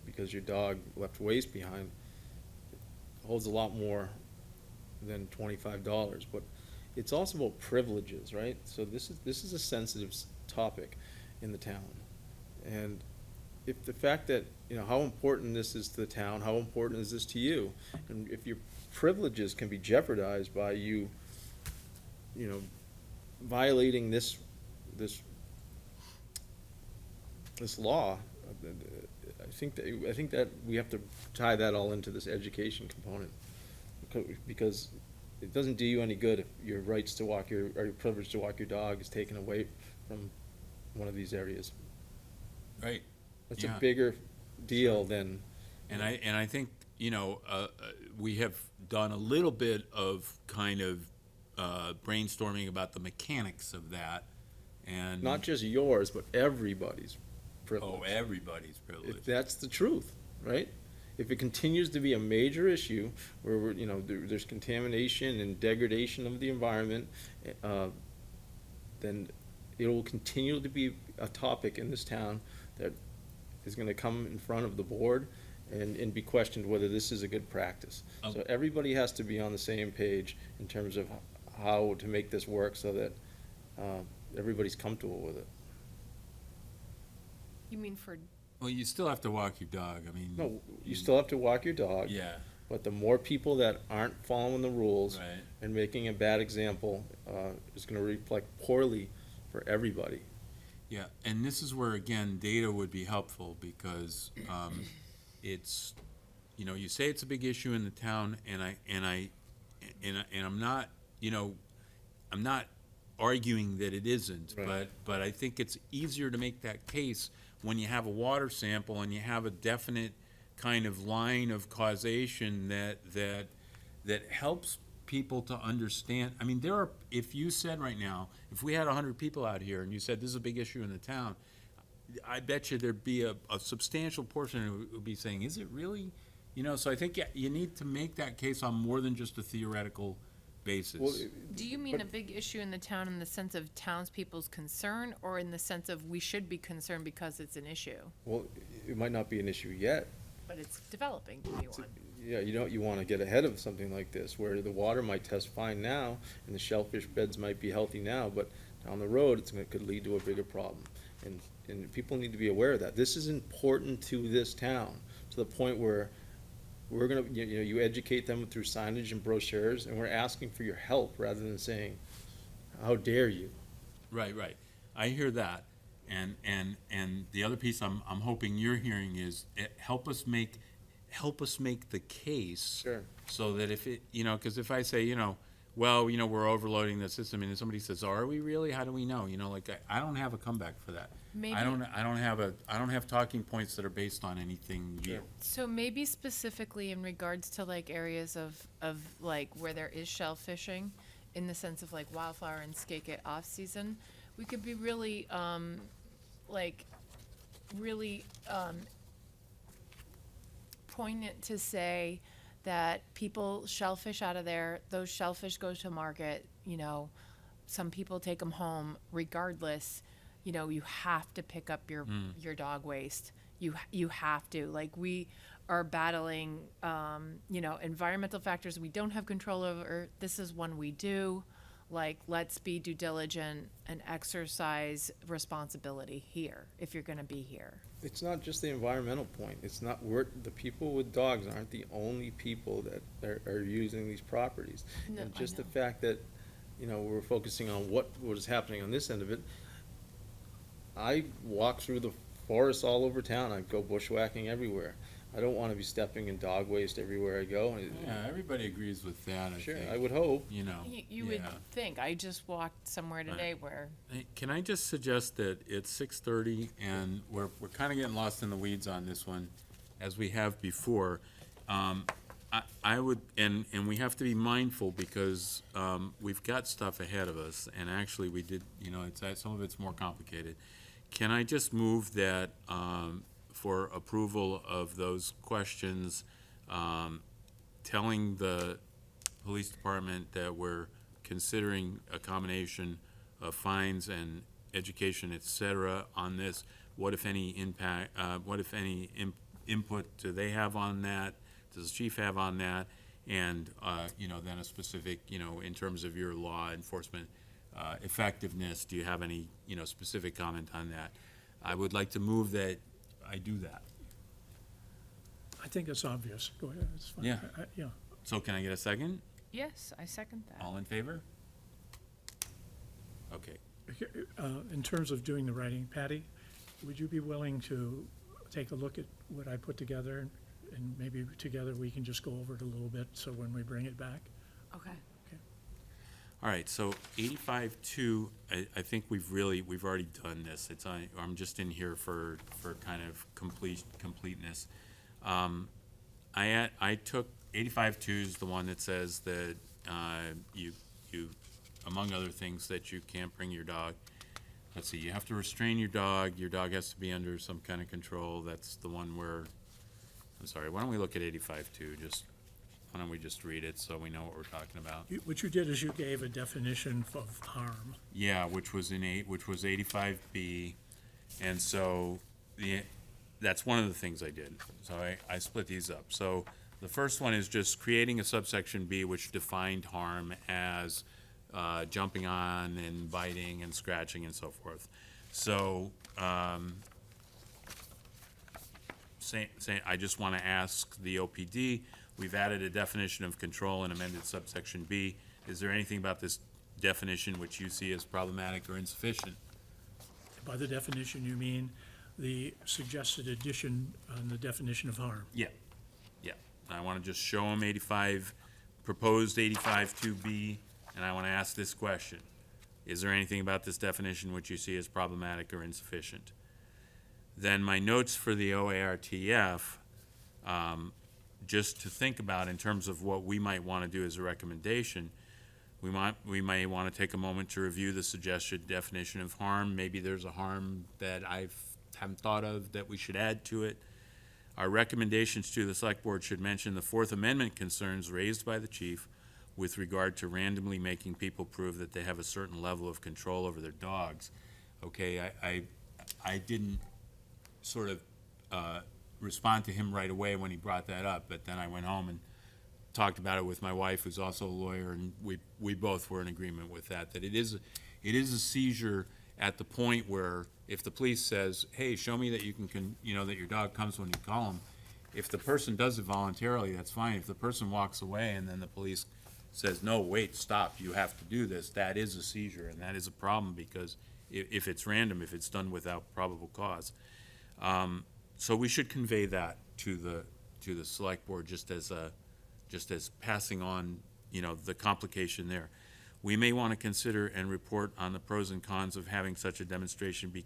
because your dog left waste behind, holds a lot more than $25, but it's also about privileges, right? So this is a sensitive topic in the town. And if the fact that, how important this is to the town, how important is this to you? And if your privileges can be jeopardized by you, violating this law, I think that we have to tie that all into this education component. Because it doesn't do you any good if your rights to walk or your privilege to walk your dog is taken away from one of these areas. Right. It's Yeah. a bigger deal than. And I think, we have done a little bit of kind of brainstorming about the mechanics of that, and. Not just yours, but everybody's privilege. Oh, everybody's privilege. If that's the truth, right? If it continues to be a major issue where there's contamination and degradation of the environment, then it will continue to be a topic in this town that is gonna come in front of the board and be questioned whether this is a good practice. So everybody has to be on the same page in terms of how to make this work so that everybody's comfortable with it. You mean for, Well, you still have to walk your dog, I mean. No, you still have to walk your dog. Yeah, But the more people that aren't following the rules right. and making a bad example is gonna reflect poorly for everybody. Yeah, and this is where, again, data would be helpful, because it's, you know, you say it's a big issue in the town, and I'm not, you know, I'm not arguing that it isn't, Right. but I think it's easier to make that case when you have a water sample and you have a definite kind of line of causation that helps people to understand. I mean, there are, if you said right now, if we had 100 people out here and you said this is a big issue in the town, I bet you there'd be a substantial portion who would be saying, is it really? You know, so I think you need to make that case on more than just a theoretical basis. Well, Do you mean a big issue in the town in the sense of townspeople's concern, or in the sense of we should be concerned because it's an issue, well, it might not be an issue yet. but it's developing to be one? Yeah, you want to get ahead of something like this, where the water might test fine now, and the shellfish beds might be healthy now, but down the road, it could lead to a bigger problem. And people need to be aware of that. This is important to this town, to the point where we're gonna, you know, you educate them through signage and brochures, and we're asking for your help, rather than saying, how dare you? Right, right. I hear that. And the other piece I'm hoping you're hearing is, help us make the case. Sure. So that if it, you know, because if I say, you know, well, you know, we're overloading the system, and then somebody says, are we really? How do we know? You know, like, I don't have a comeback for that. Maybe- I don't have talking points that are based on anything Sure. real. So maybe specifically in regards to like areas of like where there is shellfishing, in the sense of like Wildflower and Skate off season, we could be really, like, really, poignant to say that people shellfish out of there, those shellfish go to market, you know, some people take them home regardless, you know, you have to pick up your dog waste. You have to, like, we are battling, you know, environmental factors we don't have control over. This is one we do. Like, let's be due diligent and exercise responsibility here, if you're gonna be here. It's not just the environmental point. It's not, the people with dogs aren't the only people that are using these properties. No, And I just the know. fact that, you know, we're focusing on what was happening on this end of it. I walk through the forests all over town. I go bushwhacking everywhere. I don't wanna be stepping in dog waste everywhere I go. Yeah, everybody agrees with that, I Sure, think. I would hope. You know. You would yeah. think, I just walked somewhere today where, Hey, can I just suggest that it's 6:30, and we're kind of getting lost in the weeds on this one, as we have before. I would, and we have to be mindful, because we've got stuff ahead of us, and actually we did, you know, some of it's more complicated. Can I just move that for approval of those questions, telling the police department that we're considering a combination of fines and education, et cetera, on this? What, if any, impact, what, if any, input do they have on that? Does the chief have on that? And, you know, then a specific, you know, in terms of your law enforcement effectiveness, do you have any, you know, specific comment on that? I would like to move that I do that. I think it's obvious. Go ahead, it's fine. Yeah. Yeah. So can I get a second? yes, I second that. All in favor? Okay. In terms of doing the writing, Patty, would you be willing to take a look at what I put together? And maybe together we can just go over it a little bit, so when we bring it back? Okay. All right, so 85-2, I think we've already done this. I'm just in here for kind of completeness. I took 85-2 is the one that says that you, among other things, that you can't bring your dog. Let's see, you have to restrain your dog has to be under some kind of control. That's the one where, I'm sorry, why don't we look at 85-2, why don't we just read it so we know what we're talking about? What you did is you gave a definition of harm. Yeah, which was 85B, and so that's one of the things I did. So I split these up. So the first one is just creating a subsection B, which defined harm as jumping on and biting and scratching and so forth. So I just want to ask the OPD. We've added a definition of control and amended subsection B. Is there anything about this definition which you see as problematic or insufficient? by the definition, you mean the suggested addition on the definition of harm? Yeah, yeah. I want to just show them 85, proposed 85-2B, and I want to ask this question. Is there anything about this definition which you see as problematic or insufficient? Then my notes for the OARTF, just to think about in terms of what we might want to do as a recommendation, we may want to take a moment to review the suggested definition of harm. Maybe there's a harm that haven't thought of that we should add to it. Our recommendations to the select board should mention the Fourth Amendment concerns raised by the chief with regard to randomly making people prove that they have a certain level of control over their dogs. Okay, I didn't sort of respond to him right away when he brought that up, but then I went home and talked about it with my wife, who's also a lawyer, and we both were in agreement with that it is a seizure at the point where if the police says, hey, show me that you can that your dog comes when you call him, if the person does it voluntarily, that's fine. If the person walks away and then the police says, no, wait, stop, you have to do this, that is a seizure, and that is a problem because if it's random, if it's done without probable cause. So we should convey that to the select board just as passing on, the complication there. We may want to consider and report on the pros and cons of having such a demonstration be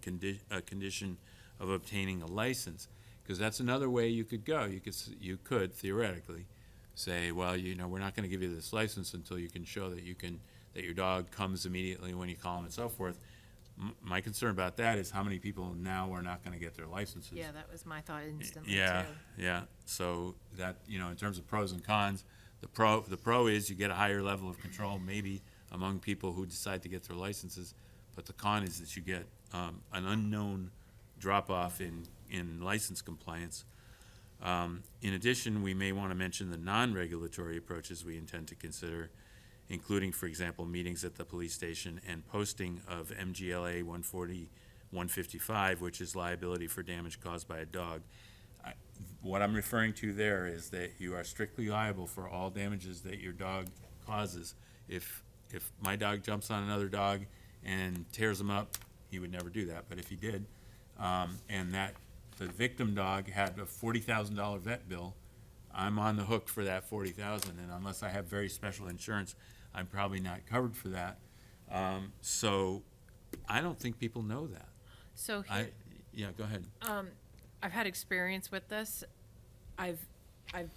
a condition of obtaining a license, because that's another way you could go. You could theoretically say, well, we're not going to give you this license until you can show that that your dog comes immediately when you call him and so forth. My concern about that is how many people now are not going to get their licenses. Yeah, that was my thought instantly, Yeah, too. yeah. So that, in terms of pros and cons, the pro is you get a higher level of control, maybe among people who decide to get their licenses, but the con is that you get an unknown drop-off in license compliance. In addition, we may want to mention the non-regulatory approaches we intend to consider, including, for example, meetings at the police station and posting of MGLA 140-155, which is liability for damage caused by a dog. What I'm referring to there is that you are strictly liable for all damages that your dog causes. If my dog jumps on another dog and tears him up, he would never do that, but if he did, and that the victim dog had a $40,000 vet bill, I'm on the hook for that $40,000, and unless I have very special insurance, I'm probably not covered for that. So I don't think people know that. So here, Yeah, go ahead. I've had experience with this. I've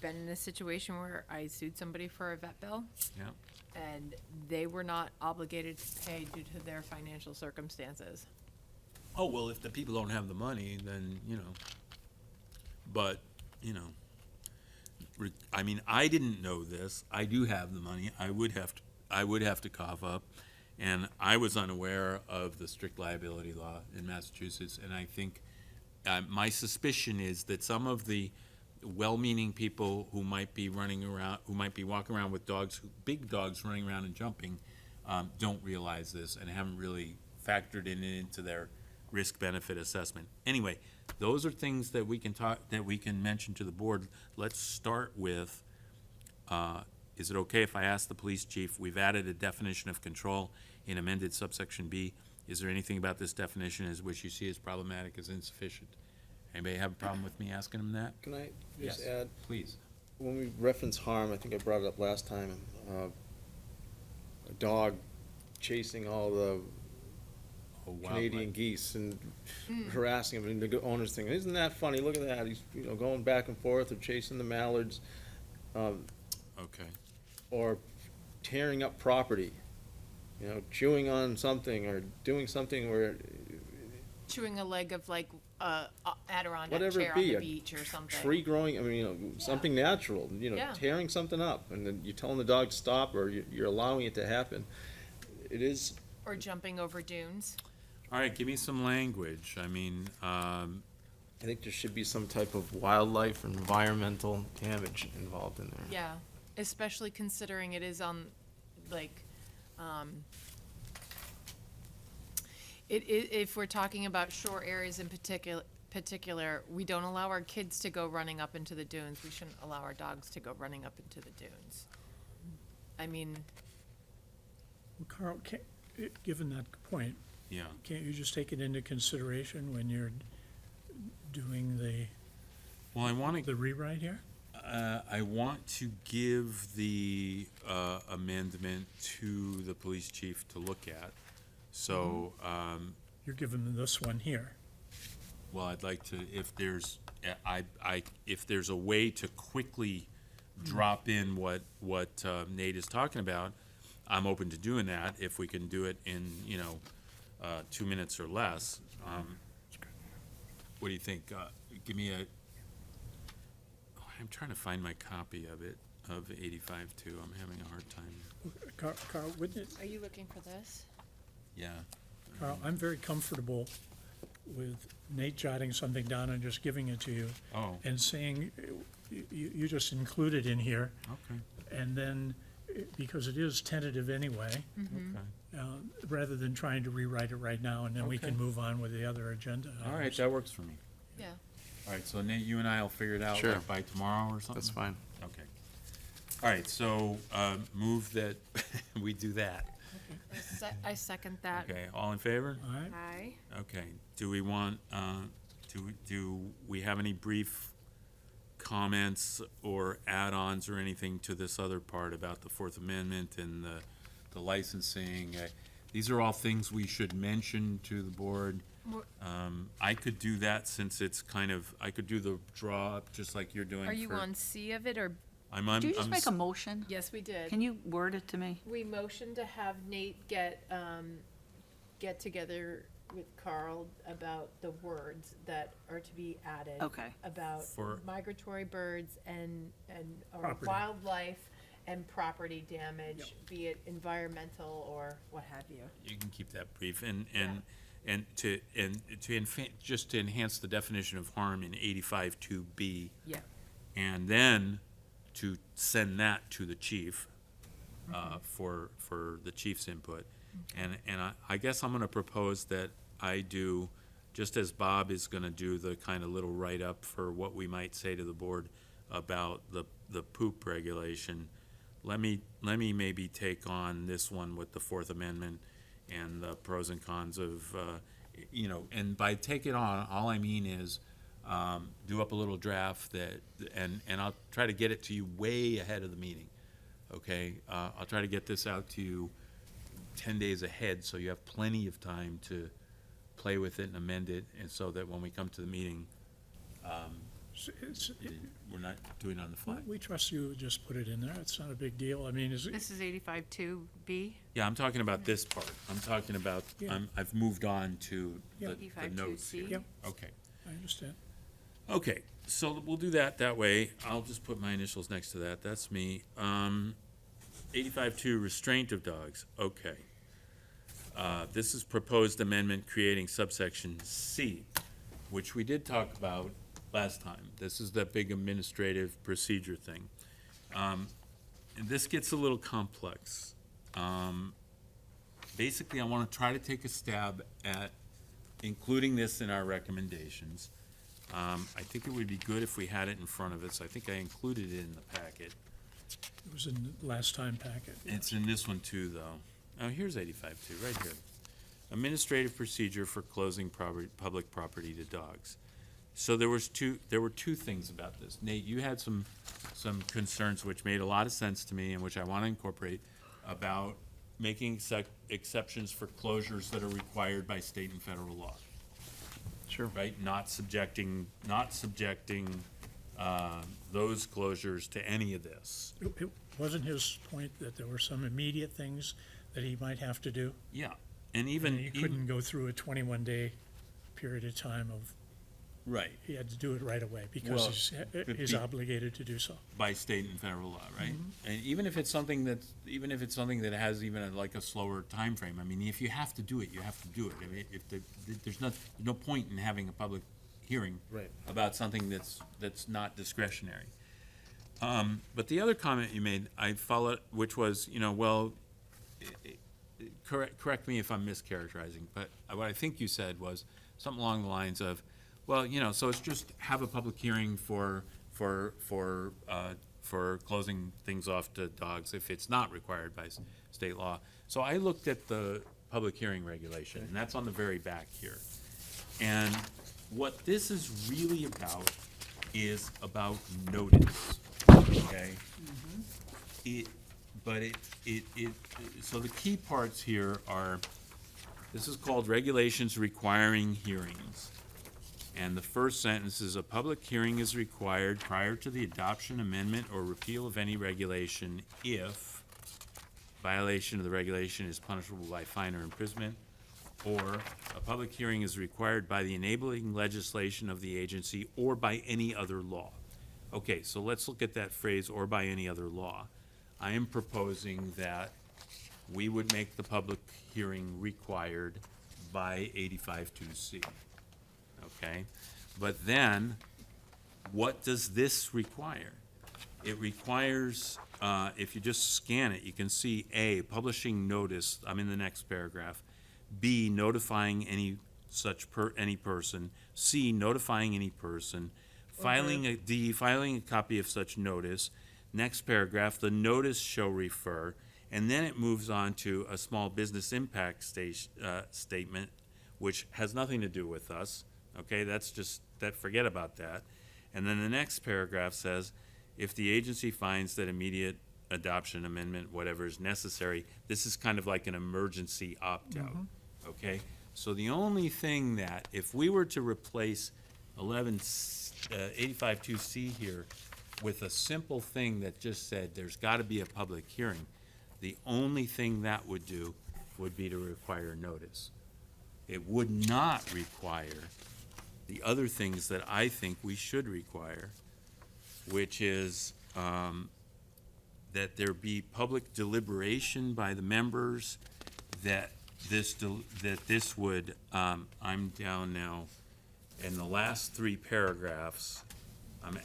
been in a situation where I sued somebody for a vet bill, Yeah. and they were not obligated to pay due to their financial circumstances. Oh, well, if the people don't have the money, then, but, I mean, I didn't know this. I do have the money. I would have to cough up. And I was unaware of the strict liability law in Massachusetts. And I think my suspicion is that some of the well-meaning people who might be walking around with dogs, big dogs running around and jumping, don't realize this and haven't really factored it into their risk-benefit assessment. Anyway, those are things that we can mention to the board. Let's start with, is it okay if I ask the police chief, we've added a definition of control in amended subsection B. Is there anything about this definition as which you see as problematic, as insufficient? Anybody have a problem with me asking him that? Can I just Yes. add, Please. when we reference harm, I think I brought it up last time, a dog chasing all the Oh, Canadian wildlife. geese and harassing them, and the owners thinking, isn't that funny, look at that, he's, going back and forth or chasing the mallards, Okay. or tearing up property, chewing on something or doing something where Chewing a leg of like Adirondack Whatever it chair on be, the a beach or something. tree growing, something natural, Yeah. tearing something up, and then you're telling the dog to stop, or you're allowing it to happen. It is, Or jumping over dunes. All right, give me some language. I mean, I think there should be some type of wildlife or environmental damage involved in there. Yeah, especially considering it is on, like, if we're talking about shore areas in particular, we don't allow our kids to go running up into the dunes. We shouldn't allow our dogs to go running up into the dunes. I mean, Well, Carl, given that point, Yeah. Can't you just take it into consideration when you're doing Well, I want to the rewrite here? I want to give the amendment to the police chief to look at. So, You're giving them this one here. well, I'd like to, if there's, if there's a way to quickly drop in what Nate is talking about, I'm open to doing that, if we can do it in, 2 minutes or less. What do you think? Give me a, I'm trying to find my copy of it, of 85 too. I'm having a hard time. Carl, wouldn't it, Are you looking for this? Yeah. Carl, I'm very comfortable with Nate jotting something down and just giving it to you Oh, and saying, you just include it in here, okay, and then, because it is tentative anyway, okay. rather than trying to rewrite it right now, and then we can Okay. move on with the other agenda. All right, items. that works for me. Yeah. All right, so Nate, you and I will figure it out Sure. like, by tomorrow or something? That's fine. Okay. All right, so move that we do that. I second that. Okay, all in favor? All right, Aye. Okay, do we want, do we have any brief comments or add-ons or anything to this other part about the Fourth Amendment and the licensing? These are all things we should mention to the board. More- I could do that since it's kind of, I could do the draw up just like you're doing Are you for- on C of it, or? I'm on, Do you just I'm make s- a motion? Yes, we did. Can you word it to me? We motioned to have Nate get together with Carl about the words that are to be added. Okay. About For- migratory birds and or Property. wildlife and property damage, be it environmental or what have you. You can keep that brief, and just to enhance the definition of harm in 85(2)B, Yeah. and then to send that to the chief for the chief's input. And I guess I'm gonna propose that I do, just as Bob is gonna do the kind of little write-up for what we might say to the board about the poop regulation, let me maybe take on this one with the Fourth Amendment and the pros and cons of, and by take it on, all I mean is, do up a little draft that, and I'll try to get it to you way ahead of the meeting, okay? I'll try to get this out to you 10 days ahead, so you have plenty of time to play with it and amend it, and so that when we come to the meeting, we're not doing it on the fly. we trust you, just put it in there, it's not a big deal, I mean, is it, This is 85(2)B? Yeah, I'm talking about this part. I'm talking about, Yeah. I've moved on to Yeah. the 85 notes C. here. Yep. Okay. I understand. Okay, so we'll do that way. I'll just put my initials next to that. That's me. 85(2), restraint of dogs. Okay. This is proposed amendment creating subsection C, which we did talk about last time. This is that big administrative procedure thing. And this gets a little complex. Basically, I want to try to take a stab at including this in our recommendations. I think it would be good if we had it in front of us. I think I included it in the packet. It was in the last time packet. It's in this one too, though. Oh, here's 85(2), right here. Administrative procedure for closing public property to dogs. So there were two things about this. Nate, you had some concerns which made a lot of sense to me and which I want to incorporate about making exceptions for closures that are required by state and federal law. Sure. Right, not subjecting those closures to any of this. It wasn't his point that there were some immediate things that he might have to do? Yeah, and even, He couldn't go through a 21-day period of time of, right, he had to do it right away Well, because but he's be- obligated to do so. by state and federal law, right? And even if it's something that has even like a slower time frame, I mean, if you have to do it, you have to do it. I mean, there's no point in having a public hearing Right. about something that's not discretionary. But the other comment you made, I followed, which was, correct me if I'm mischaracterizing, but what I think you said was something along the lines of, well, so it's just have a public hearing for closing things off to dogs if it's not required by state law. So I looked at the public hearing regulation, and that's on the very back here. And what this is really about is about notice, okay? So the key parts here are, this is called regulations requiring hearings. And the first sentence is, a public hearing is required prior to the adoption, amendment, or repeal of any regulation if violation of the regulation is punishable by fine or imprisonment, or a public hearing is required by the enabling legislation of the agency or by any other law. Okay, so let's look at that phrase, or by any other law. I am proposing that we would make the public hearing required by 85-2C. Okay? But then, what does this require? It requires, if you just scan it, you can see A, publishing notice, I'm in the next paragraph. B, notifying any person. C, notifying any person. Filing a copy of such notice. Next paragraph, the notice shall refer, and then it moves on to a small business impact statement, which has nothing to do with us, okay? Forget about that. And then the next paragraph says, if the agency finds that immediate adoption, amendment, whatever is necessary, this is kind of like an emergency opt-out, okay? So the only thing that, if we were to replace 85-2C here with a simple thing that just said there's got to be a public hearing, the only thing that would do would be to require notice. It would not require the other things that I think we should require, which is that there be public deliberation by the members, that this would, I'm down now in the last three paragraphs. I'm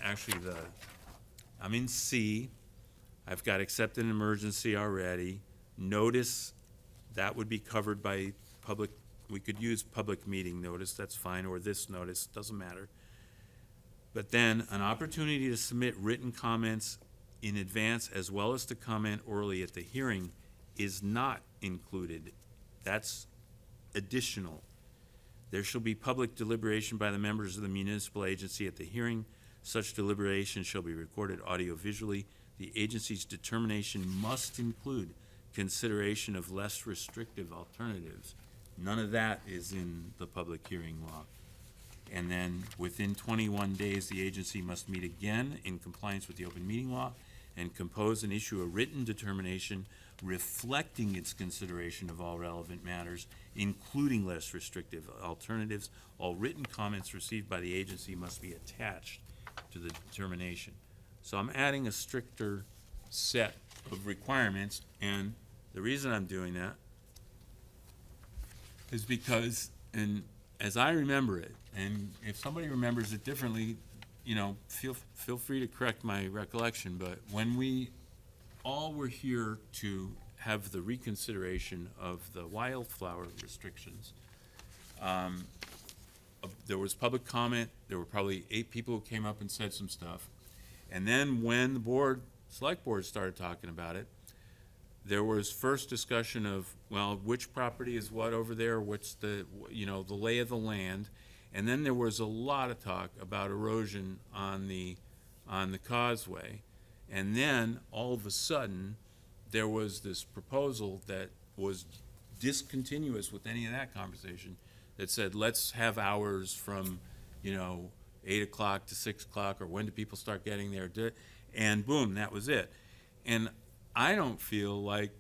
in C. I've got accepted an emergency already. Notice, that would be covered by public, we could use public meeting notice, that's fine, or this notice, doesn't matter. But then, an opportunity to submit written comments in advance as well as to comment orally at the hearing is not included. That's additional. There shall be public deliberation by the members of the municipal agency at the hearing. Such deliberation shall be recorded audio-visually. The agency's determination must include consideration of less restrictive alternatives. None of that is in the public hearing law. And then, within 21 days, the agency must meet again in compliance with the open meeting law and compose and issue a written determination reflecting its consideration of all relevant matters, including less restrictive alternatives. All written comments received by the agency must be attached to the determination. So I'm adding a stricter set of requirements, and the reason I'm doing that is because, and as I remember it, and if somebody remembers it differently, feel free to correct my recollection, but when we all were here to have the reconsideration of the wildflower restrictions, there was public comment. There were probably 8 people who came up and said some stuff. And then when the select board started talking about it, there was first discussion of, well, which property is what over there, what's the lay of the land. And then there was a lot of talk about erosion on the causeway. And then, all of a sudden, there was this proposal that was discontinuous with any of that conversation that said, let's have hours from, 8 o'clock to 6 o'clock, or when do people start getting there? And boom, that was it. And I don't feel like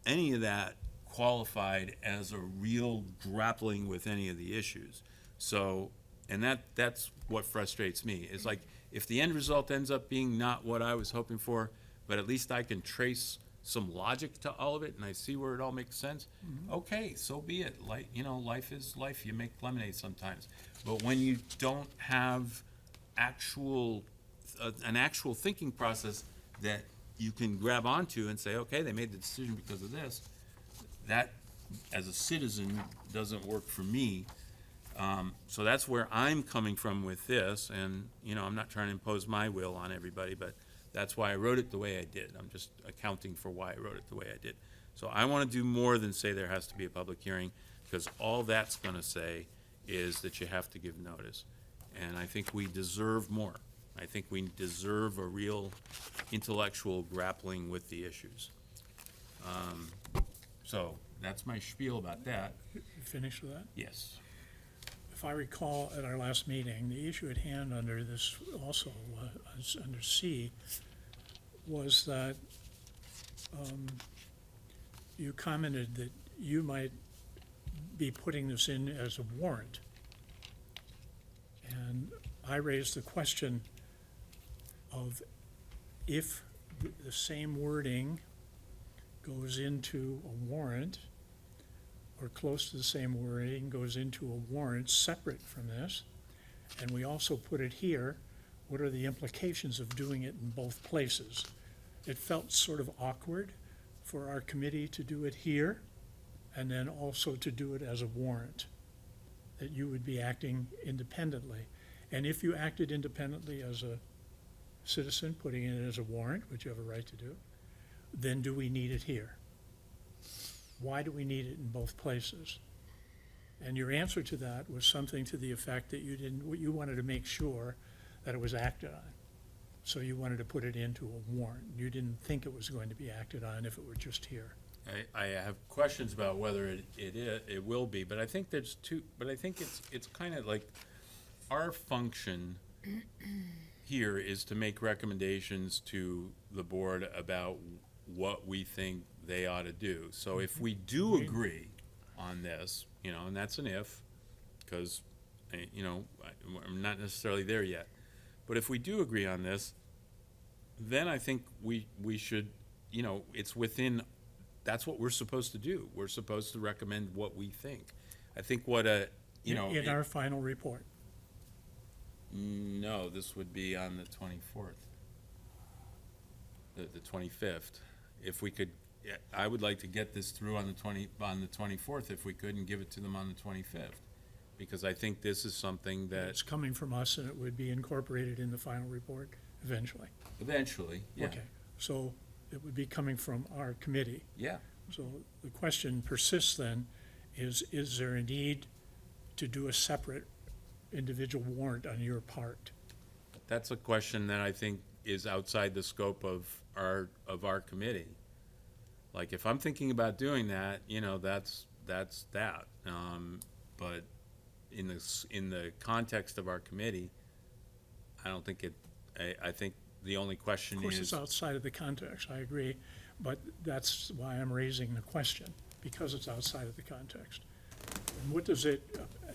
any of that qualified as a real grappling with any of the issues. So, and that's what frustrates me. It's like, if the end result ends up being not what I was hoping for, but at least I can trace some logic to all of it and I see where it all makes sense, okay, so be it. Life is life. You make lemonade sometimes. But when you don't have an actual thinking process that you can grab onto and say, okay, they made the decision because of this, that, as a citizen, doesn't work for me. So that's where I'm coming from with this, and, I'm not trying to impose my will on everybody, but that's why I wrote it the way I did. I'm just accounting for why I wrote it the way I did. So I want to do more than say there has to be a public hearing, because all that's going to say is that you have to give notice. And I think we deserve more. I think we deserve a real intellectual grappling with the issues. So that's my spiel about that. You finished with that? Yes. If I recall at our last meeting, the issue at hand under this also, under C, was that you commented that you might be putting this in as a warrant. And I raised the question of if the same wording goes into a warrant, or close to the same wording goes into a warrant separate from this, and we also put it here, what are the implications of doing it in both places? It felt sort of awkward for our committee to do it here, and then also to do it as a warrant, that you would be acting independently. And if you acted independently as a citizen, putting it as a warrant, which you have a right to do, then do we need it here? Why do we need it in both places? And your answer to that was something to the effect that you wanted to make sure that it was acted on. So you wanted to put it into a warrant. You didn't think it was going to be acted on if it were just here. I have questions about whether it will be, but I think there's but I think it's kind of like our function here is to make recommendations to the board about what we think they ought to do. So if we do agree on this, and that's an if, because, I'm not necessarily there yet. But if we do agree on this, then I think we should, it's within, that's what we're supposed to do. We're supposed to recommend what we think. I think what In our final report. No, this would be on the 24th. The 25th. If we could, I would like to get this through on the 24th if we could, and give it to them on the 25th. Because I think this is something that It's coming from us, and it would be incorporated in the final report eventually. eventually, yeah, Okay, so it would be coming from our committee. yeah. So the question persists then, is there a need to do a separate individual warrant on your part? That's a question that I think is outside the scope of our committee. Like, if I'm thinking about doing that, that's that. But in the context of our committee, I don't think I think the only question Of course, is. it's outside of the context, I agree, but that's why I'm raising the question, because it's outside of the context. And what does it,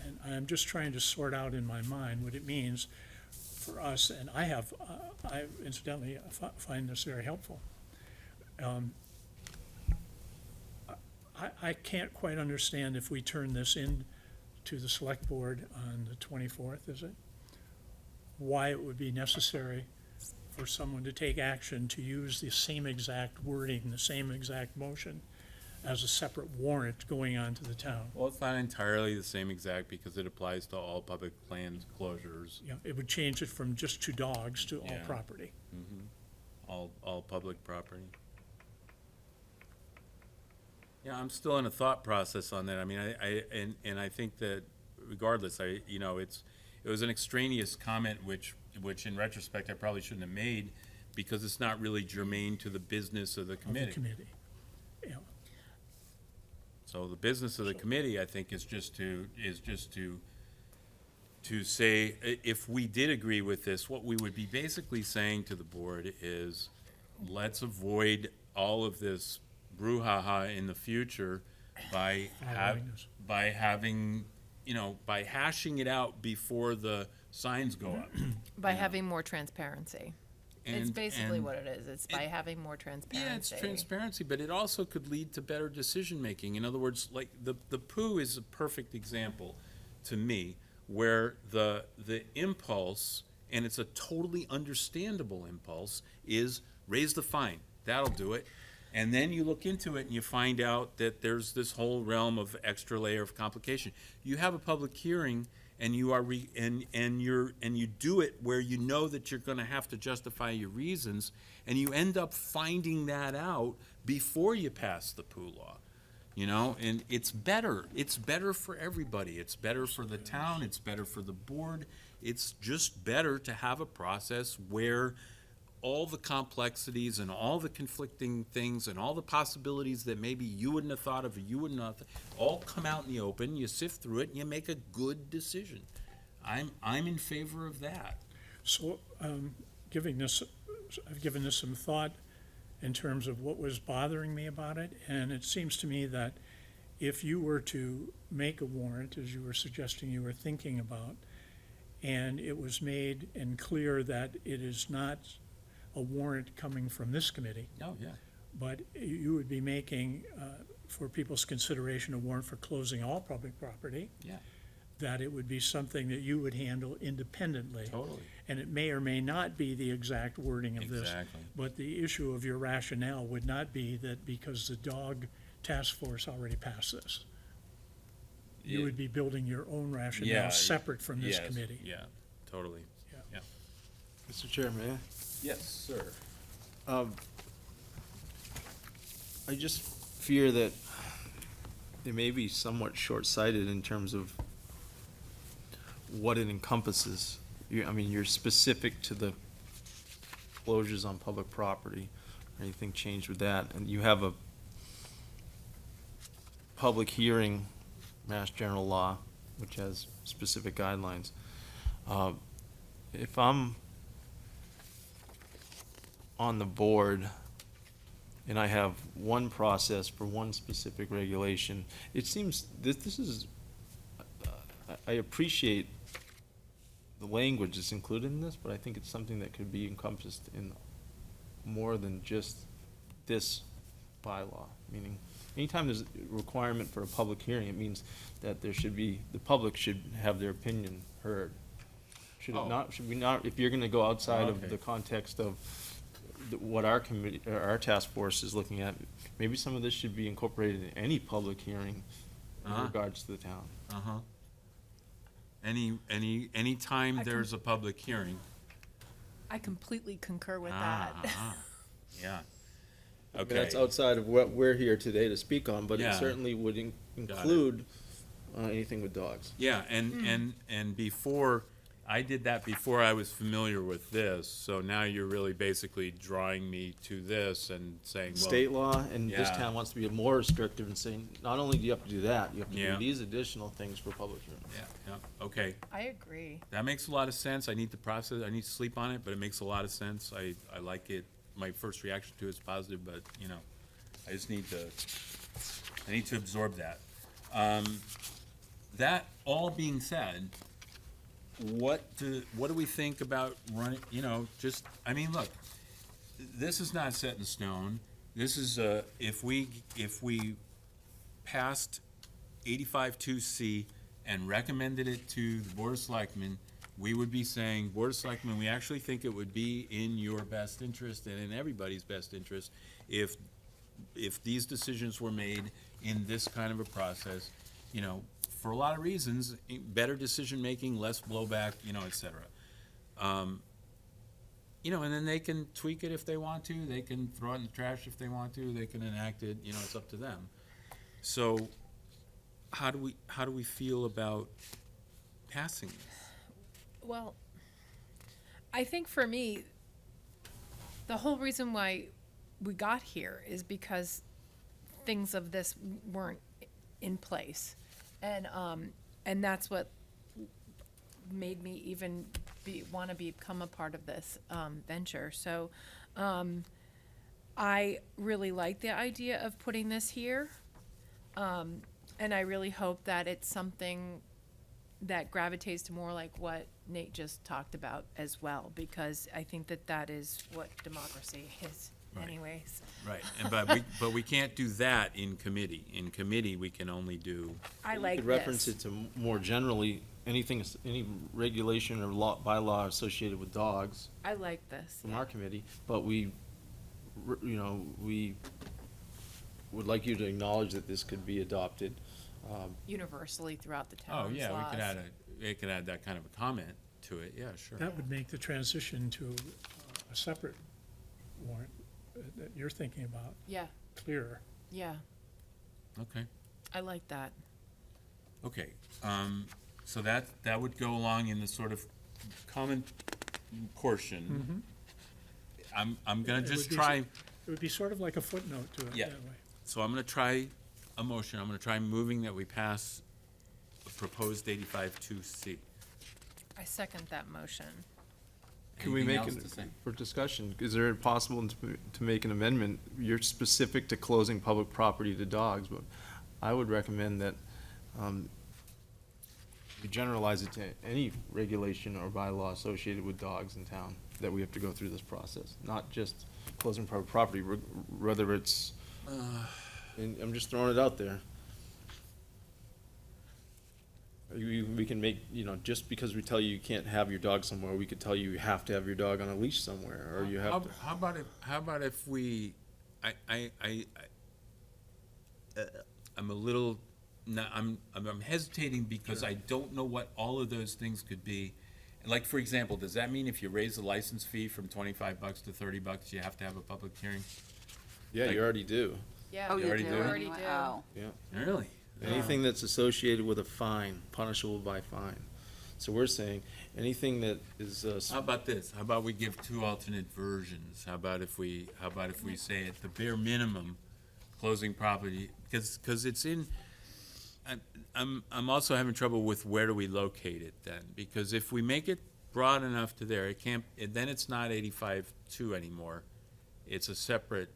and I'm just trying to sort out in my mind what it means for us, and I incidentally find this very helpful. I can't quite understand if we turn this in to the select board on the 24th, is it? Why it would be necessary for someone to take action to use the same exact wording, the same exact motion as a separate warrant going on to the town. Well, it's not entirely the same exact, because it applies to all public land closures, Yeah, it would change it from just to dogs to all Yeah. property. all public property. Yeah, I'm still in a thought process on that. I mean, and I think that regardless, it was an extraneous comment, which in retrospect I probably shouldn't have made, because it's not really germane to the business of the Of the committee. committee. Yeah, So the business of the committee, I think, is just to say, if we did agree with this, what we would be basically saying to the board is, let's avoid all of this brouhaha in the future by Following this. having, by hashing it out before the signs go up. By having more transparency. It's And- basically and- what it is. It's by having more transparency. Yeah, it's transparency, but it also could lead to better decision-making. In other words, like, the poo is a perfect example to me, where the impulse, and it's a totally understandable impulse, is raise the fine. That'll do it. And then you look into it and you find out that there's this whole realm of extra layer of complication. You have a public hearing, and you are and you do it where you know that you're gonna have to justify your reasons, and you end up finding that out before you pass the poo law. You know, and it's better for everybody, it's better for the town, it's better for the board, it's just better to have a process where all the complexities and all the conflicting things and all the possibilities that maybe you wouldn't have thought of or you wouldn't have, all come out in the open, you sift through it, and you make a good decision. I'm in favor of that. So, I've given this some thought in terms of what was bothering me about it, and it seems to me that if you were to make a warrant, as you were suggesting you were thinking about, and it was made and clear that it is not a warrant coming from this committee, Oh, yeah. but you would be making, for people's consideration, a warrant for closing all public property, Yeah, that it would be something that you would handle independently. totally. And it may or may not be the exact wording of this. Exactly. But the issue of your rationale would not be that because the dog task force already passed this. You Yeah. would be building your own Yeah, rationale separate from this Yes, committee. Yeah, totally. Mr. Chairman, Yes, sir. I just fear that it may be somewhat short-sighted in terms of what it encompasses. You're specific to the closures on public property, anything changed with that, and you have a public hearing, Mass General Law, which has specific guidelines. If I'm on the board and I have one process for one specific regulation, it seems this is, I appreciate the language that's included in this, but I think it's something that could be encompassed in more than just this bylaw. Meaning, anytime there's a requirement for a public hearing, it means that the public should have their opinion heard. Should Oh. it not, should we not, if you're gonna go outside Okay. of the context of what our committee, or our task force is looking at, maybe some of this should be incorporated in any public hearing in Uh-huh. regards to the town. Uh-huh. Anytime there's a public hearing. I completely concur with Ah, that. ah, yeah. I mean, Okay. that's outside of what we're here today to speak on, but it Yeah. certainly would it. include anything with dogs. Yeah, and before, I did that before I was familiar with this, so now you're really basically drawing me to this and saying, well. State law, and this Yeah. town wants to be more restrictive and saying, not only do you have to do that, you have to Yeah. do these additional things for public hearing. Yeah, okay, I agree. that makes a lot of sense, I need to process, I need to sleep on it, but it makes a lot of sense, I like it. My first reaction to it is positive, but, you know, I just need to absorb that. That all being said, what do we think about running, you know, just, I mean, look, this is not set in stone. This is, if we passed 85-2C and recommended it to the Board of Selectmen, we would be saying, Board of Selectmen, we actually think it would be in your best interest and in everybody's best interest if these decisions were made in this kind of a process, you know, for a lot of reasons, better decision-making, less blowback, you know, et cetera. You know, and then they can tweak it if they want to, they can throw it in the trash if they want to, they can enact it, you know, it's up to them. So, how do we feel about passing this? Well, I think for me, the whole reason why we got here is because things of this weren't in place. And that's what made me even want to become a part of this venture. So I really like the idea of putting this here. And I really hope that it's something that gravitates to more like what Nate just talked about as well, because I think that is what democracy is Right. anyways. Right, but we can't do that in committee. In committee, we can only do, I You like could reference this. it to more generally, any regulation or law, bylaw associated with dogs I like this. from our committee, but we would like you to acknowledge that this could be adopted. Universally throughout the oh, town's yeah, we could laws. add it could add that kind of a comment to it, yeah, sure. That would make the transition to a separate warrant that you're thinking about Yeah, clearer. yeah, Okay, I like that. okay, so that would go along in the sort of common portion. I'm gonna It just would be try, It would be sort of like a footnote to it Yeah. that way. so I'm gonna try a motion, I'm gonna try moving that we pass the proposed 85-2C. I second that motion. Can we Anything make, else to say? for discussion, is there possible to make an amendment? You're specific to closing public property to dogs, but I would recommend that you generalize it to any regulation or bylaw associated with dogs in town, that we have to go through this process, not just closing public property, whether it's, and I'm just throwing it out there. We can make, just because we tell you you can't have your dog somewhere, we could tell you you have to have your dog on a leash somewhere, or you have to. How about if we, I'm a little, I'm hesitating because I don't know what all of those things could be. Like, for example, does that mean if you raise the license fee from $25 to $30, you have to have a public hearing? Yeah, Like- you already do. Yeah, Oh, You you already do? do? Already do. Oh. Yeah. Really? Anything that's associated with a fine, punishable by fine. So we're saying, anything that is, How about this? How about we give two alternate versions? How about if we say at the bare minimum, closing property, because it's in, I'm also having trouble with where do we locate it then? Because if we make it broad enough to there, it can't, then it's not 85-2 anymore. It's a separate,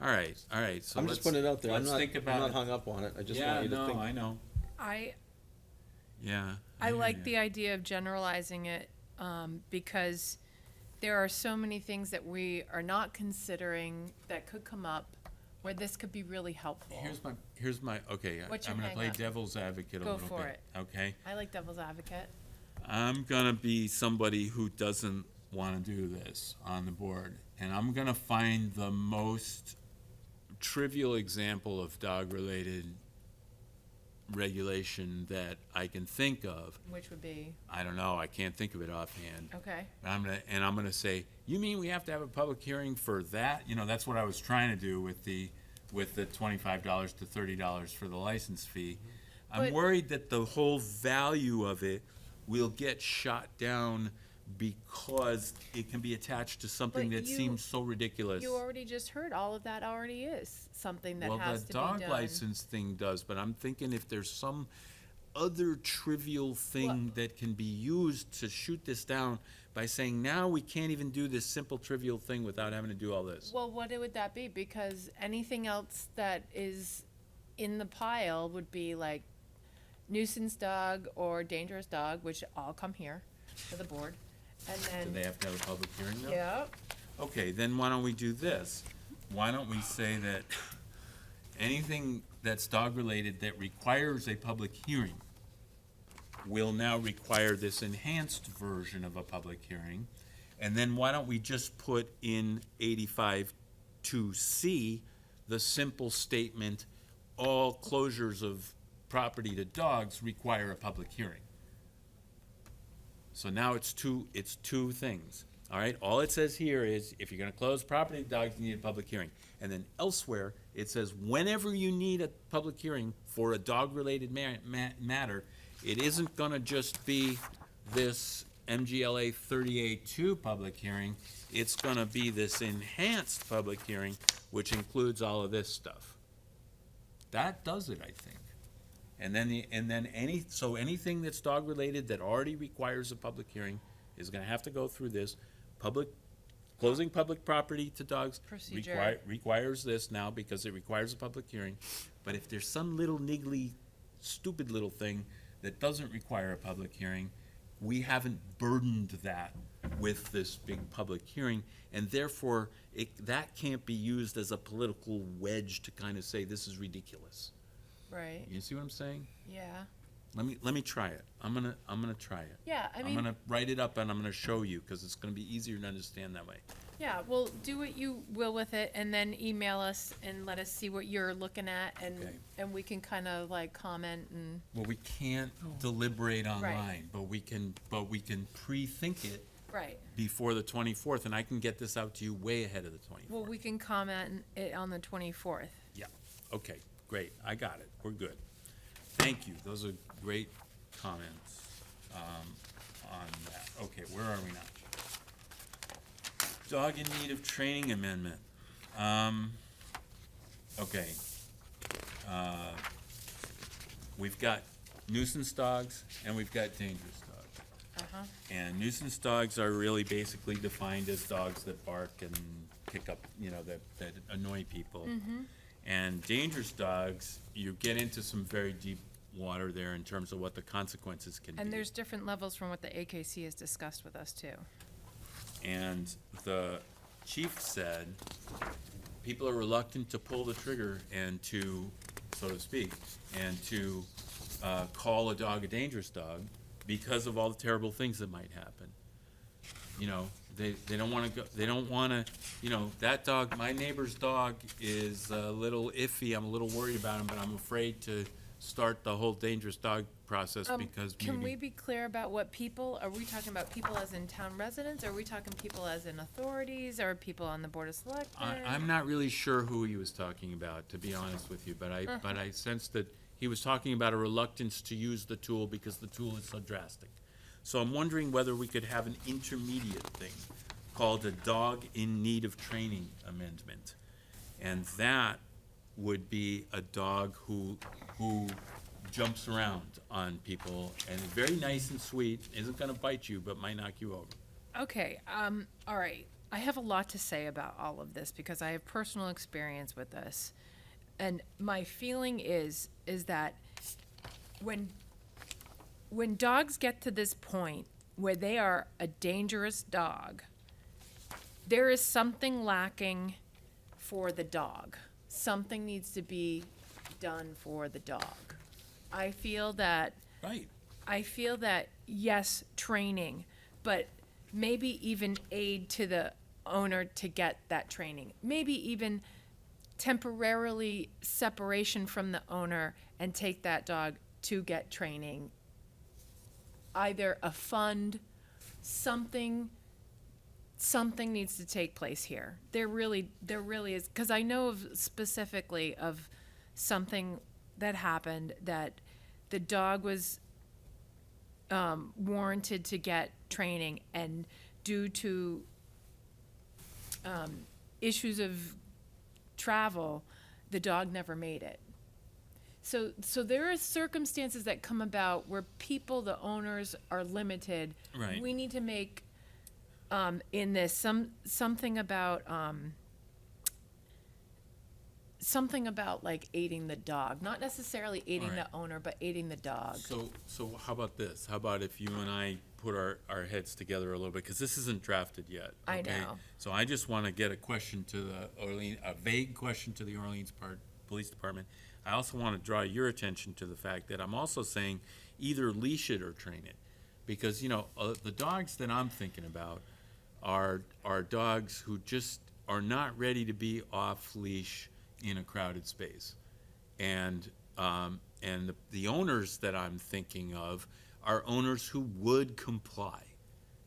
all right, so I'm just putting it out there. I'm let's not, think I'm about not it. hung up on it. I just Yeah, want you to no, think. I know, I yeah. I hear like ya. the idea of generalizing it, because there are so many things that we are not considering that could come up where this could be really helpful. Here's my, okay, What's I'm your gonna play hang-up? devil's advocate a Go little for bit, it. okay? I like devil's advocate. I'm gonna be somebody who doesn't wanna do this on the board, and I'm gonna find the most trivial example of dog-related regulation that I can think of. Which would be, I don't know, I can't think of it offhand. okay, I'm gonna say, you mean we have to have a public hearing for that? You know, that's what I was trying to do with the $25 to $30 for the license fee. I'm But- worried that the whole value of it will get shot down because it can be attached to something But that you- seems so ridiculous. you already just heard all of that already is something that Well, has the to be done. dog license thing does, but I'm thinking if there's some other trivial thing What? that can be used to shoot this down by saying, now we can't even do this simple trivial thing without having to do all this. Well, what would that be? Because anything else that is in the pile would be like nuisance dog or dangerous dog, which all come here to the board. And Do then, they have to have a public hearing now? yeah, Okay, then why don't we do this? Why don't we say that anything that's dog-related that requires a public hearing will now require this enhanced version of a public hearing? And then why don't we just put in 85-2C, the simple statement, all closures of property to dogs require a public hearing? So now it's two things, all right? All it says here is, if you're gonna close property to dogs, you need a public hearing. And then elsewhere, it says, whenever you need a public hearing for a dog-related matter, it isn't gonna just be this MGLA 38-2 public hearing, it's gonna be this enhanced public hearing, which includes all of this stuff. That does it, I think. And then anything that's dog-related that already requires a public hearing is gonna have to go through this. Closing public property to dogs Procedure. requires this now because it requires a public hearing. But if there's some little niggly, stupid little thing that doesn't require a public hearing, we haven't burdened that with this big public hearing, and therefore, that can't be used as a political wedge to kind of say, this is ridiculous. right, You see what I'm saying? yeah. let me try it. I'm gonna try it. Yeah, I I'm mean, gonna write it up and I'm gonna show you, because it's gonna be easier to understand that way. yeah, well, do what you will with it and then email us and let us see what you're looking at Okay. and we can kind of like comment and, Well, we can't deliberate online, but we can pre-think it right. before the 24th, and I can get this out to you way ahead of the 24th. Well, we can comment it on the 24th. Yeah, okay, great, I got it, we're good. Thank you, those are great comments on that. Okay, where are we now? Dog in need of training amendment. Okay. We've got nuisance dogs and we've got dangerous dogs. Uh-huh. And nuisance dogs are really basically defined as dogs that bark and pick up, that annoy people. And dangerous dogs, you get into some very deep water there in terms of what the consequences can be. And there's different levels from what the AKC has discussed with us too. And the chief said, people are reluctant to pull the trigger and to, so to speak, and to call a dog a dangerous dog because of all the terrible things that might happen. They don't wanna go, they don't wanna, that dog, my neighbor's dog is a little iffy, I'm a little worried about him, but I'm afraid to start the whole dangerous dog process because maybe. Can we be clear about what people, are we talking about people as in town residents? Are we talking people as in authorities or people on the Board of Selectmen? I'm not really sure who he was talking about, to be honest with you, but I sensed that he was talking about a reluctance to use the tool because the tool is so drastic. So I'm wondering whether we could have an intermediate thing called a dog in need of training amendment. And that would be a dog who jumps around on people and is very nice and sweet, isn't gonna bite you, but might knock you over. Okay, all right. I have a lot to say about all of this because I have personal experience with this. And my feeling is that when dogs get to this point where they are a dangerous dog, there is something lacking for the dog. Something needs to be done for the dog. I feel that Right. Yes, training, but maybe even aid to the owner to get that training. Maybe even temporarily separation from the owner and take that dog to get training. Either a fund, something needs to take place here. There really is, because I know of specifically of something that happened that the dog was warranted to get training, and due to issues of travel, the dog never made it. So there are circumstances that come about where people, the owners, are limited. Right. We need to make in this something about like aiding the dog, not necessarily aiding Alright. the owner, but aiding the dog. So how about this? How about if you and I put our heads together a little bit, because this isn't drafted yet. I okay? know. So I just want to get a question to a vague question to the Orleans Police Department. I also want to draw your attention to the fact that I'm also saying either leash it or train it. Because, the dogs that I'm thinking about are dogs who just are not ready to be off leash in a crowded space. And the owners that I'm thinking of are owners who would comply.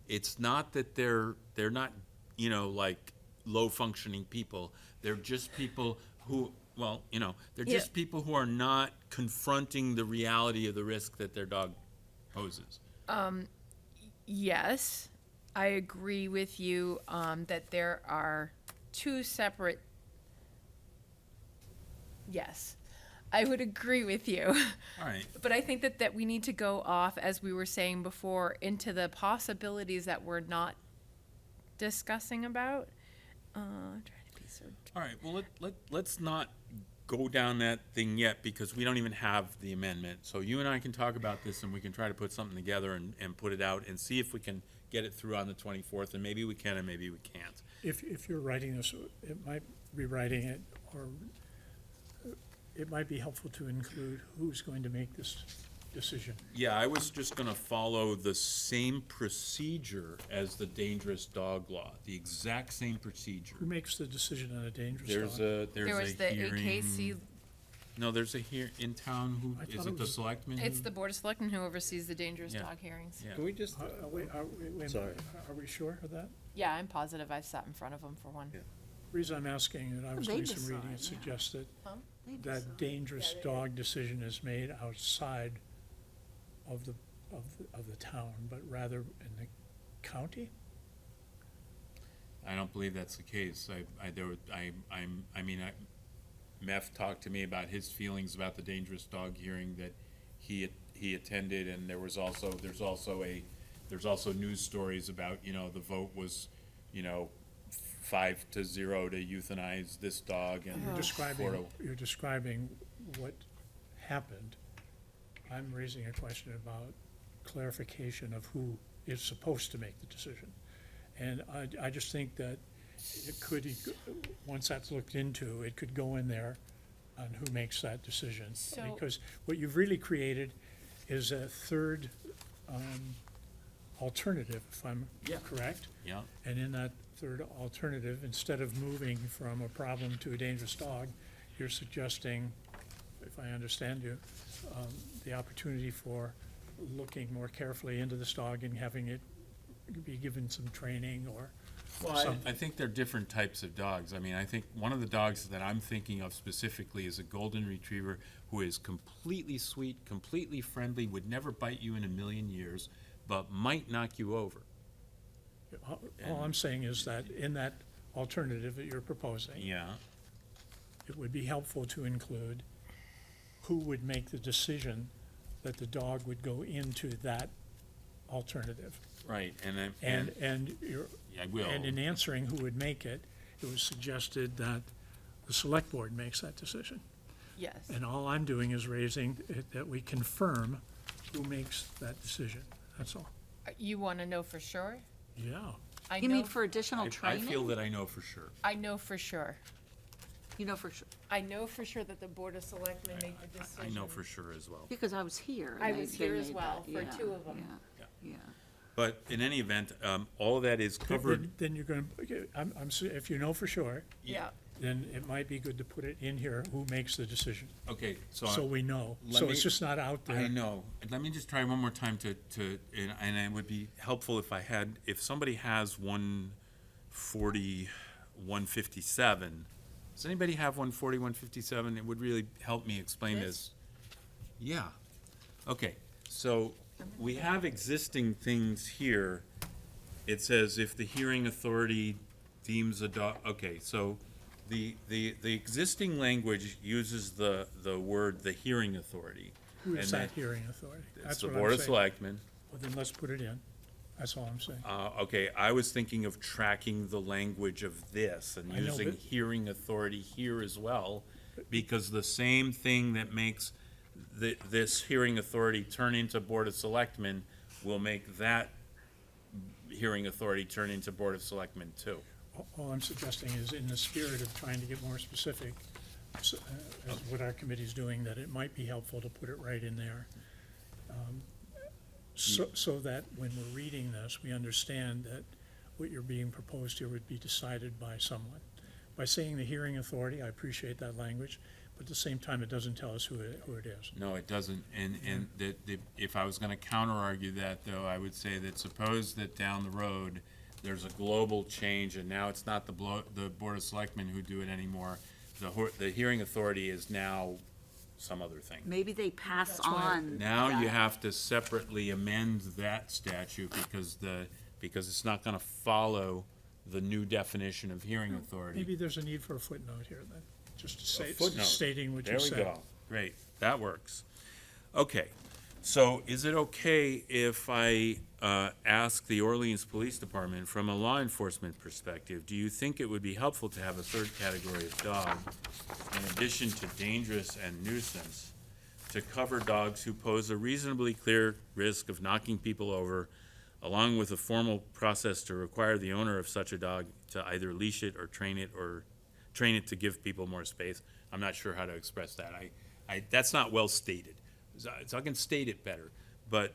It's not that they're not, like low functioning people. They're just people who, they're Yeah. just people who are not confronting the reality of the risk that their dog poses. Yes, I agree with you that there are two separate. Yes, I would agree with you. All right. But I think that we need to go off, as we were saying before, into the possibilities that we're not discussing about. Trying to be so. All right, well, let's not go down that thing yet, because we don't even have the amendment. So you and I can talk about this, and we can try to put something together and put it out and see if we can get it through on the 24th, and maybe we can and maybe we can't. If you're writing this, it might be writing it, or it might be helpful to include who's going to make this decision. Yeah, I was just gonna follow the same procedure as the dangerous dog law, the exact same procedure. Who makes the decision on a dangerous There's dog? a, There there's was a the hearing. AKC, No, there's a in town who, I is thought it it the was- selectman? it's who- the Board of Selectmen who oversees the dangerous Yeah. dog hearings. Yeah. Can we just, Wait a minute. Sorry. Are we sure of that? Yeah, I'm positive I've sat in front of them for one. Yeah. Reason I'm asking, and I was They doing some reading, it decide, yeah. suggests that They that decide. dangerous dog decision is made outside of the town, but rather in the county? I don't believe that's the case. Meth talked to me about his feelings about the dangerous dog hearing that he attended, and there's also news stories about, the vote was, 5-0 to euthanize this dog and. You're describing what happened. I'm raising a question about clarification of who is supposed to make the decision. And I just think that it could, once that's looked into, it could go in there on who makes that decision. So- Because what you've really created is a third alternative, if I'm Yeah. correct. Yeah, And in that third alternative, instead of moving from a problem to a dangerous dog, you're suggesting, if I understand you, the opportunity for looking more carefully into this dog and having it be given some training or something. I think they're different types of dogs. I mean, I think one of the dogs that I'm thinking of specifically is a golden retriever who is completely sweet, completely friendly, would never bite you in a million years, but might knock you over. All I'm saying is that in that alternative that you're proposing, Yeah, it would be helpful to include who would make the decision that the dog would go into that alternative. right, and And you're, I will. and in answering who would make it, it was suggested that the select board makes that decision. Yes. And all I'm doing is raising that we confirm who makes that decision, that's all. You want to know for sure? Yeah, I You know, mean for additional I training? feel that I know for sure. I know for sure. You know for sure, I know for sure that the Board of Selectmen make the decision. I know for sure as well. because I was here. and I they- was they here as made well, that. for Yeah, two of 'em. Yeah, yeah. But in any event, all of that is covered. then you're gonna, okay, if you know for sure, Yeah. then it might be good to put it in here, who makes the decision, Okay, so we know. let So me- it's just not out there. I know. Let me just try one more time and it would be helpful if somebody has 140, 157. Does anybody have 140, 157? It would really help me explain this. Yeah. Okay, so we have existing things here. It says if the hearing authority deems a dog, okay, so the existing language uses the word the hearing authority. Who is and that hearing authority? It's That's the what I'm Board of saying. Selectmen. Well, then let's put it in, that's all I'm saying. Okay, I was thinking of tracking the language of this and I know, using but- hearing authority here as well, because the same thing that makes this hearing authority turn into Board of Selectmen will make that hearing authority turn into Board of Selectmen too. All I'm suggesting is in the spirit of trying to get more specific, as what our committee's doing, that it might be helpful to put it right in there. So that when we're reading this, we understand that what you're being proposed here would be decided by someone. By saying the hearing authority, I appreciate that language, but at the same time, it doesn't tell us who it is. No, it doesn't, and if I was gonna counter-argue that, though, I would say that suppose that down the road, there's a global change, and now it's not the Board of Selectmen who do it anymore. The hearing authority is now some other thing. Maybe they pass That's why- on. Now you that. have to separately amend that statute because it's not gonna follow the new definition of hearing authority. Maybe there's a need for a footnote here then, just to say, footnote. stating what you There we said. go. Great, that works. Okay, so is it okay if I ask the Orleans Police Department, from a law enforcement perspective, do you think it would be helpful to have a third category of dog, in addition to dangerous and nuisance, to cover dogs who pose a reasonably clear risk of knocking people over, along with a formal process to require the owner of such a dog to either leash it or train it to give people more space? I'm not sure how to express that. That's not well stated, so I can state it better. But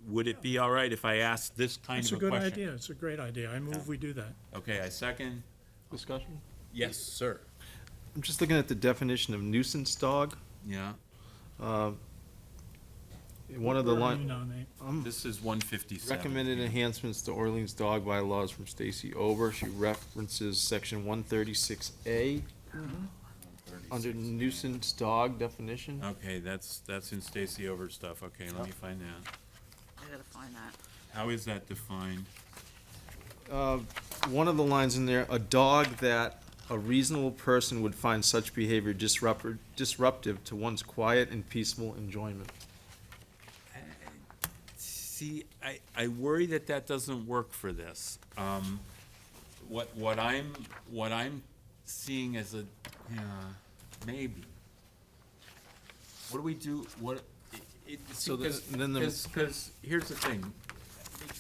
would it be all right if I asked this kind It's of a a good question? idea, it's a great idea. I move we do that. Okay, I second. Discussion? Yes, sir. I'm just looking at the definition of nuisance dog. Yeah, One of the Where are you line, now, Nate? this is 157. recommended enhancements to Orleans dog bylaws from Stacy Ober. She references section 136A under nuisance dog definition. Okay, that's in Stacy Over stuff. Okay, let me find that. I gotta find that. How is that defined? One of the lines in there, a dog that a reasonable person would find such behavior disruptive to one's quiet and peaceful enjoyment. See, I worry that that doesn't work for this. What I'm seeing as a, yeah, maybe. What do we do, So because, then the- because, here's the thing.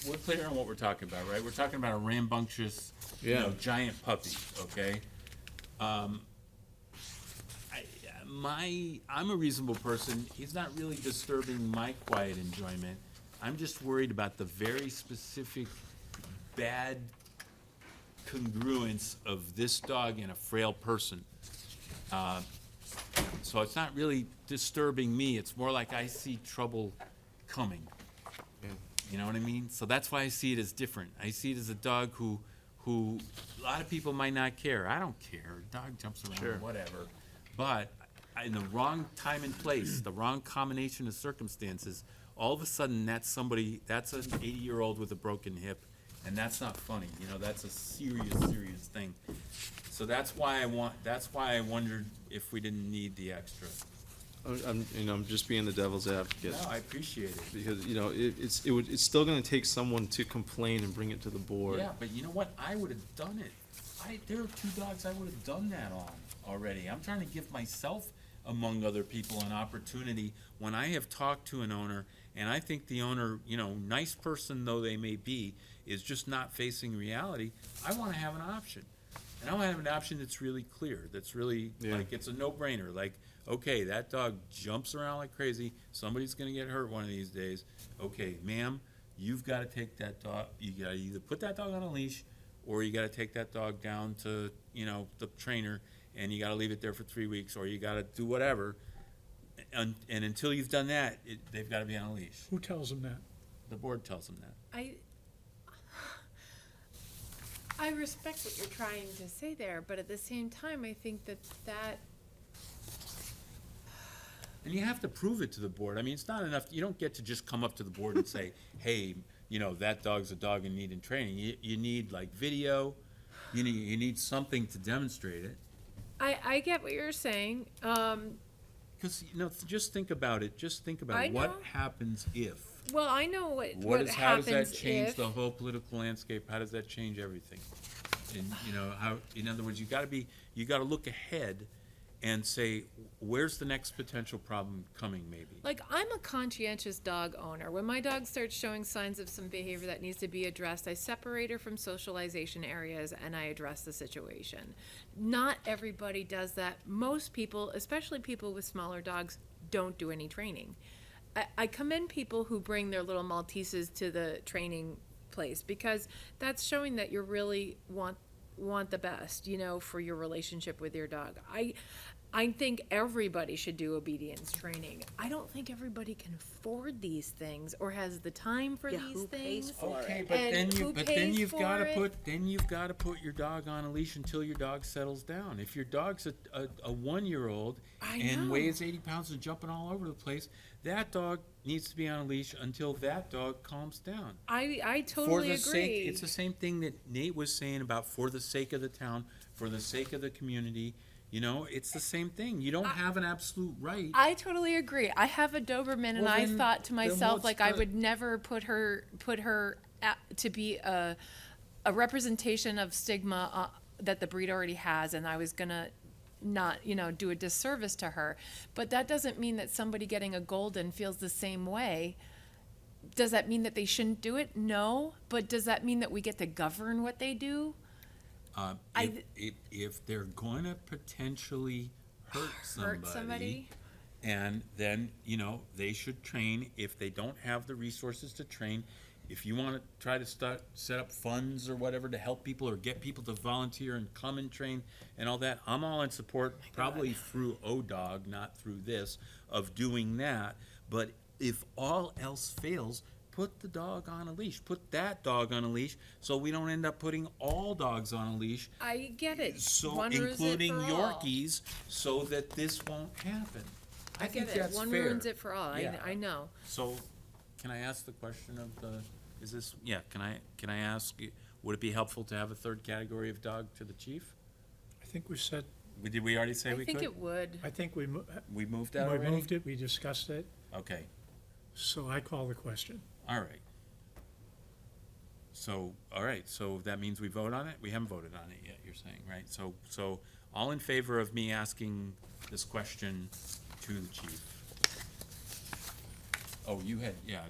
We're clear on what we're talking about, right? We're talking about a rambunctious, Yeah. giant puppy, okay? I'm a reasonable person. He's not really disturbing my quiet enjoyment. I'm just worried about the very specific bad congruence of this dog and a frail person. So it's not really disturbing me. It's more like I see trouble coming. Yeah. You know what I mean? So that's why I see it as different. I see it as a dog who a lot of people might not care. I don't care. Dog jumps around, Sure. whatever. But in the wrong time and place, the wrong combination of circumstances, all of a sudden that's an 80-year-old with a broken hip, and that's not funny. That's a serious thing. So that's why I wondered if we didn't need the extra. I'm just being the devil's advocate. No, I appreciate it. Because, it's still gonna take someone to complain and bring it to the board. Yeah, but you know what? I would have done it. There are 2 dogs I would have done that on already. I'm trying to give myself, among other people, an opportunity when I have talked to an owner, and I think the owner, nice person though they may be, is just not facing reality. I want to have an option. And I want to have an option that's really clear, that's really, Yeah. like, it's a no-brainer. Like, okay, that dog jumps around like crazy, somebody's gonna get hurt one of these days. Okay, ma'am, you've gotta take that dog, you gotta either put that dog on a leash, or you gotta take that dog down to, the trainer, and you gotta leave it there for 3 weeks, or you gotta do whatever. And until you've done that, they've gotta be on a leash. Who tells them that? The board tells them that. I respect what you're trying to say there, but at the same time, I think that And you have to prove it to the board. I mean, it's not enough, you don't get to just come up to the board and say, hey, that dog's a dog in need in training. You need like video, you need something to demonstrate it. I get what you're saying. Because, just think about it, I what know. happens if. Well, I know what How does happens that change if. the whole political landscape? How does that change everything? And, in other words, you gotta look ahead and say, where's the next potential problem coming, maybe? Like, I'm a conscientious dog owner. When my dog starts showing signs of some behavior that needs to be addressed, I separate her from socialization areas and I address the situation. Not everybody does that. Most people, especially people with smaller dogs, don't do any training. I commend people who bring their little Malteses to the training place, because that's showing that you really want the best, for your relationship with your dog. I think everybody should do obedience training. I don't think everybody can afford these things or has the time for Yeah, thing. who pays for Okay, it? but And who then pays you've for gotta it? put your dog on a leash until your dog settles down. If your dog's a 1-year-old I and know. weighs 80 pounds and jumping all over the place, that dog needs to be on a leash until that dog calms down. I For totally the agree. sake, it's the same thing that Nate was saying about for the sake of the town, for the sake of the community. It's the same thing. You don't have an absolute right. I totally agree. I have a Doberman, and Well, I then- thought to then myself, what's like, I the- would never put her to be a representation of stigma that the breed already has, and I was gonna not, do a disservice to her. But that doesn't mean that somebody getting a golden feels the same way. Does that mean that they shouldn't do it? No. But does that mean that we get to govern what they do? If they're going to potentially hurt somebody, And then, you know, they should train. If they don't have the resources to train, if you want to try to set up funds or whatever to help people or get people to volunteer and come and train and all that, I'm all in support, probably through ODOG, not through this, of doing that. But if all else fails, put the dog on a leash. Put that dog on a leash so we don't end up putting all dogs on a leash. I get it. So, One ruins it including for all. Yorkies, so that this won't happen. I think get it. that's One fair. ruins it for all. Yeah. I know. So, can I ask the question of the, is this, yeah, can I ask, would it be helpful to have a third category of dog to the chief? I think we said, Did we already say I we think could? it would. I think we We moved that already? moved it, we discussed it, Okay, so I call the question. all right. So, all right, so that means we vote on it? We haven't voted on it yet, you're saying, right? So, all in favor of me asking this question to the chief? Oh, you had, yeah,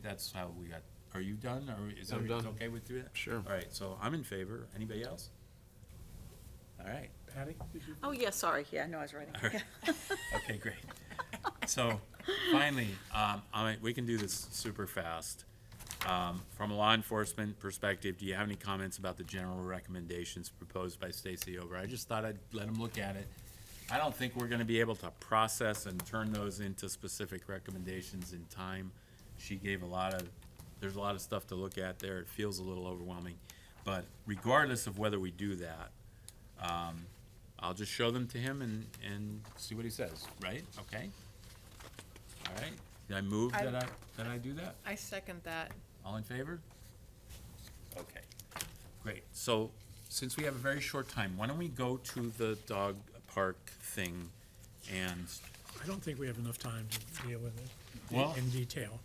that's how we got, are you done, or is I'm everybody done. okay with that? Sure. All right, so I'm in favor. Anybody else? All right. Patty? did you- Oh, yeah, sorry, yeah, no, I was writing. All right. Okay, great. So, finally, we can do this super fast. From a law enforcement perspective, do you have any comments about the general recommendations proposed by Stacy Over? I just thought I'd let him look at it. I don't think we're gonna be able to process and turn those into specific recommendations in time. She gave there's a lot of stuff to look at there. It feels a little overwhelming. But regardless of whether we do that, I'll just show them to him and see what he says, right? Okay? All right? Did I move I- that I do that? I second that. All in favor? Okay, great. So, since we have a very short time, why don't we go to the dog park thing and, I don't think we have enough time to deal with it Well- in detail.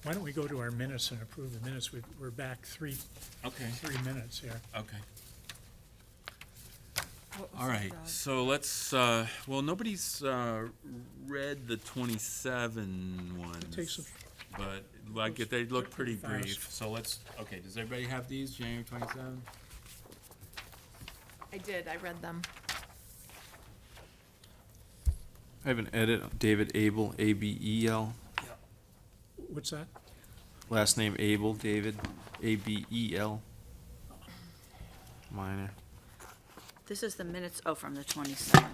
Why don't we go to our minutes and approve the minutes? We're back three okay, minutes here. okay. What was All the right, dog? so let's, well, nobody's read the 27 ones. Take some, But, like, they look pretty fast. brief, so let's, okay, does everybody have these, January 27? I did. I read them. I have an edit, David Abel, A-B-E-L. what's that? Last name Abel, David, A-B-E-L. Minor. This is the minutes, oh, from the 27th, okay.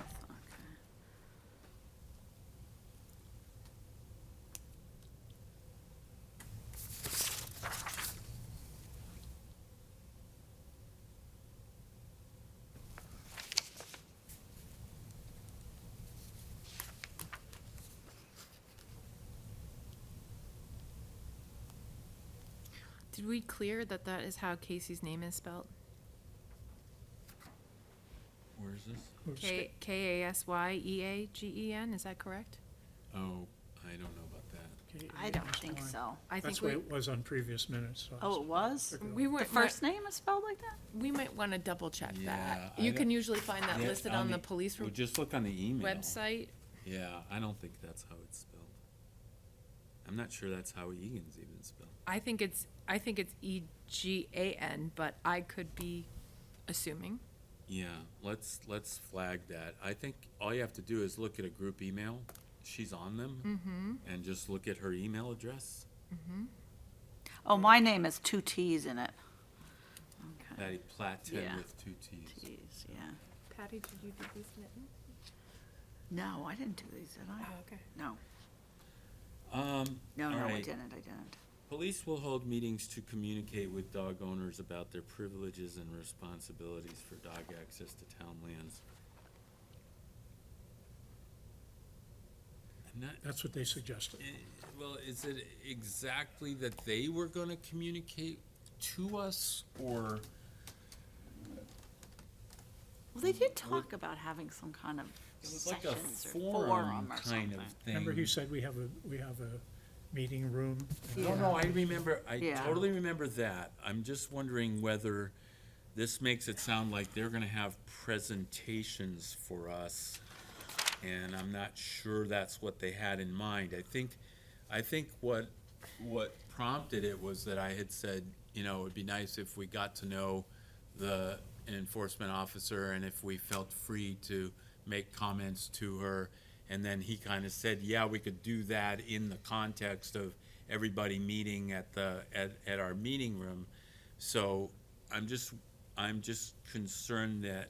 Did we clear that that is how Casey's name is spelled? Where is this? We're sk- Kasyeagen, is that correct? Oh, I don't know about that. okay, I don't that's think fine. so. I That's think the way it was on previous minutes, so. Oh, it was? we The were first name is spelled like that? We might want to double check Yeah, that. I You don't- can usually find that Yeah, listed on the police Well, just look on the email. website. Yeah, I don't think that's how it's spelled. I'm not sure that's how Egan's even spelled. I think it's EGAN, but I could be assuming. Yeah, let's flag that. I think all you have to do is look at a group email. She's on them. And just look at her email address. Oh, my name has two T's in it. Okay, Patty Platten Yeah. with 2 T's. T's, yeah. Patty, did you do this mitten? No, I didn't do these, did I? Oh, okay. No, All no, I right. didn't, I didn't. Police will hold meetings to communicate with dog owners about their privileges and responsibilities for dog access to town lands. I'm not, That's what they suggested. well, is it exactly that they were gonna communicate to us, or? Well, they did talk about having some kind of It was like a sessions or forum forum or kind of something. thing. Remember he said we have a meeting room? No, I remember, I Yeah. totally remember that. I'm just wondering whether this makes it sound like they're gonna have presentations for us, and I'm not sure that's what they had in mind. I think what prompted it was that I had said, you know, it'd be nice if we got to know the enforcement officer and if we felt free to make comments to her. And then he kind of said, yeah, we could do that in the context of everybody meeting at at our meeting room. So I'm just concerned that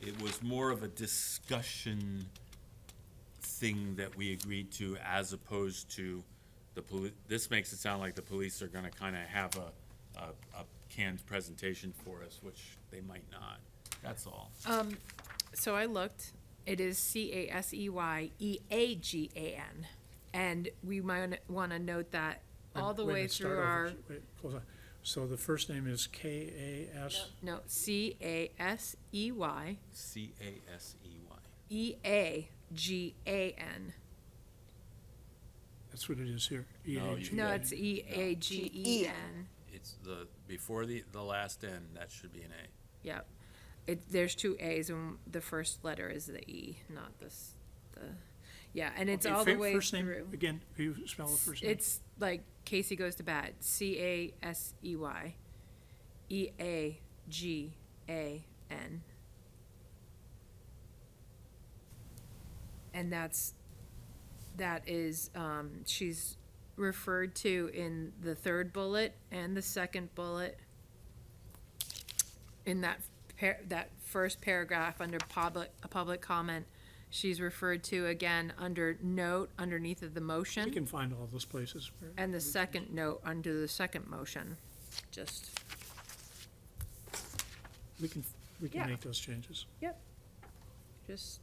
it was more of a discussion thing that we agreed to, as opposed to the this makes it sound like the police are gonna kinda have a canned presentation for us, which they might not. That's all. So I looked, it is CASEYEAGAN, and we might wanna note that all the Wait a way minute, start through over. our, Wait, hold on. So the first name is K-A-S, no, CASEYEAGAN. CASEY. that's what it is here. No, you- E-A-G-A. No, it's EAGEN. It's before the last N, that should be an A. Yep. There's two A's, and the first letter is the E, not yeah, and it's Okay, all the way First name, through. again, can you spell the first name? It's like Casey Goes to Bat, CASEY EAGAN. And that is, she's referred to in the third bullet and the second bullet. In that that first paragraph under a public comment, she's referred to again under note underneath of the We motion. can find all those places. And the second note under the second motion, just, We can Yeah. make those changes. yep, just,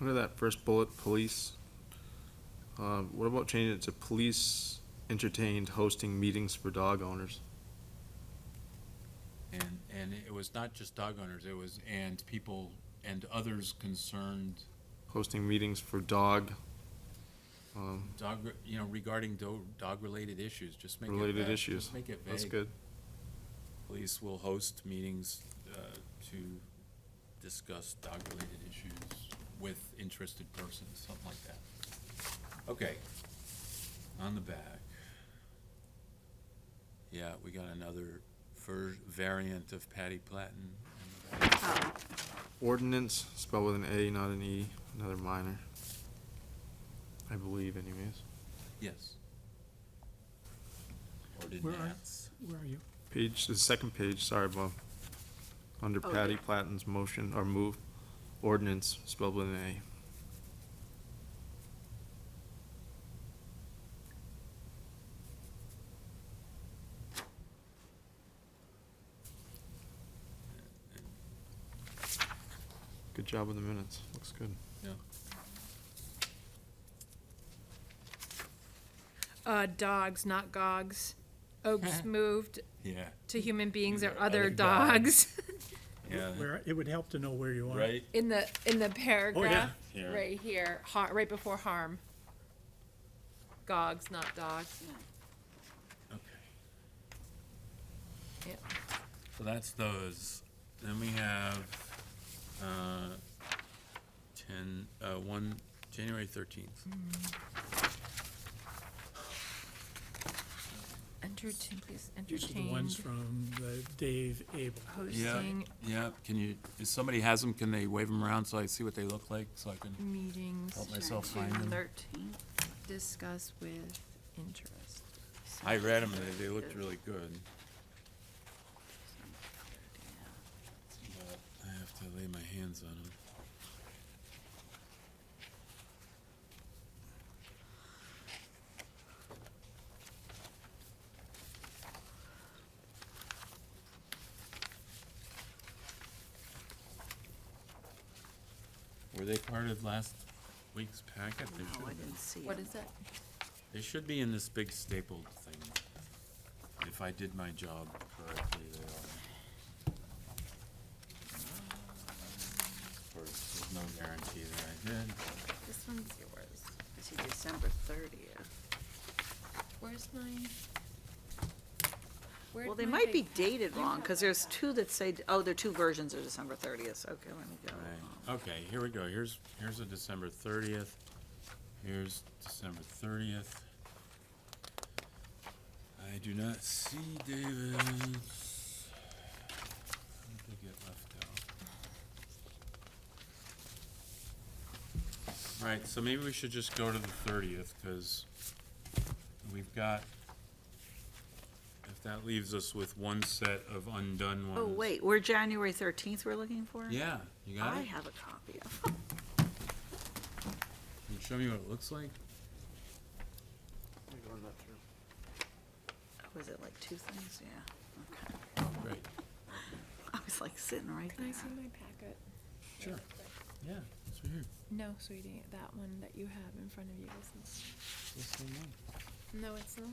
Under that first bullet, police, what about changing it to police entertained hosting meetings for dog owners? And it was not just dog owners, it was, and people, and others concerned, Hosting meetings for dog, regarding dog-related issues, just make it related vague. issues. Just make it vague. That's good. Police will host meetings to discuss dog-related issues with interested persons, something like that. Okay, on the back. Yeah, we got another variant of Patty Platten. on the back. Ordinance, spelled with an A, not an E, another minor. I believe anyways. Yes. Where are- Ordinance. Where are you? The second page, sorry, Bob. Under Oh, Patty yeah. Platten's motion, or move, ordinance, spelled with an A. Good job with the minutes, looks good. Yeah. dogs, not gogs. Oaks moved Yeah, to human beings or Or other other dogs. yeah, Where, it would help to know where you are. right? In the paragraph, Yeah. right here, right before harm. Gogs, not dogs. Okay. Yep. So that's those. Then we have, January 13th. Please These are the ones entertain, from the Dave Abel. hosting Yeah, can you, if somebody has them, can they wave them around so I see what they look like, so I can meetings, help myself find them? 13. discuss with interest. I read them, they looked really good. But I have to lay my hands on them. Were they part of last week's packet? They No, should I have been. didn't see What it. is that? They should be in this big stapled thing. If I did my job correctly, they are. Of course, there's no guarantee that I did, but This one's yours. I see December 30th. Where's mine? Where'd Well, they my might be big- dated wrong, because there's two that say, oh, there are two versions of December 30th. Okay, let me go. Right, okay, here we go, here's a December 30th, here's December 30th. I do not see David's. How did they get left out? All right, so maybe we should just go to the 30th, because we've got, if that leaves us with one set of undone ones. Oh, wait, we're January 13th we're looking for? Yeah, you got I it? have a copy of. Can you show me what it looks like? Was it like two things? Yeah, okay. Great, I was like sitting right Can I there. see my packet? sure. Yeah, it's right here. No, sweetie, that one that you have in front of you isn't. This one, no. No, it's not.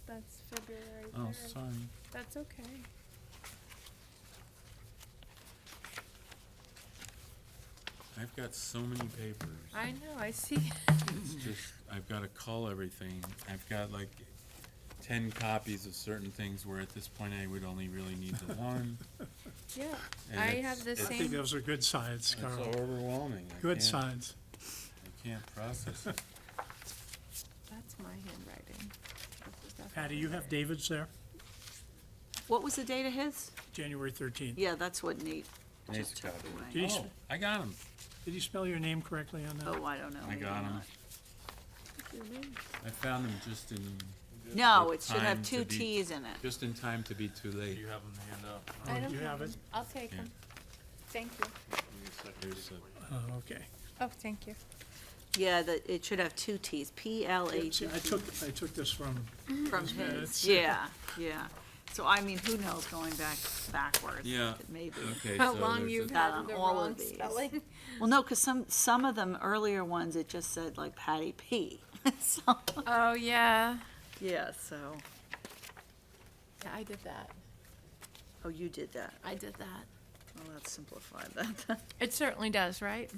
That's February Oh, 3rd. sorry. That's okay. I've got so many papers. I know, I see. It's just, I've gotta cull everything. I've got like 10 copies of certain things where at this point I would only really need the one. Yeah, And I it's- have the it's- I think same. those are good signs, It's Carl. overwhelming. I Good can't- signs. I can't process it. That's my handwriting. This is Patty, you have definitely David's there? What was the date of his? January 13th. Yeah, that's what Nate Nice just took copy. away. Did he Oh, I got him. Did you spell your name correctly on that? Oh, I don't know. I maybe got him. not. I found him just in, No, With it should have time two to be- T's in it. just in time to be too late. You have them to hand out. I don't you have it? them. I'll take Yeah. them. Thank you. There's a- Oh, okay. Oh, thank you. Yeah, it should have two T's, P-L-A-T-T. See, I took this from, From his his, minutes. yeah, yeah. So I mean, who knows, going backwards. Yeah. Maybe. Okay, How so long there's you've a- Not had on the all of wrong these. spelling? Well, no, because some of them earlier ones, it just said like Patty P. So, Oh, yeah. yeah, so, Yeah, I did that. oh, you did that. I did that. Well, that simplified that. It certainly does, right?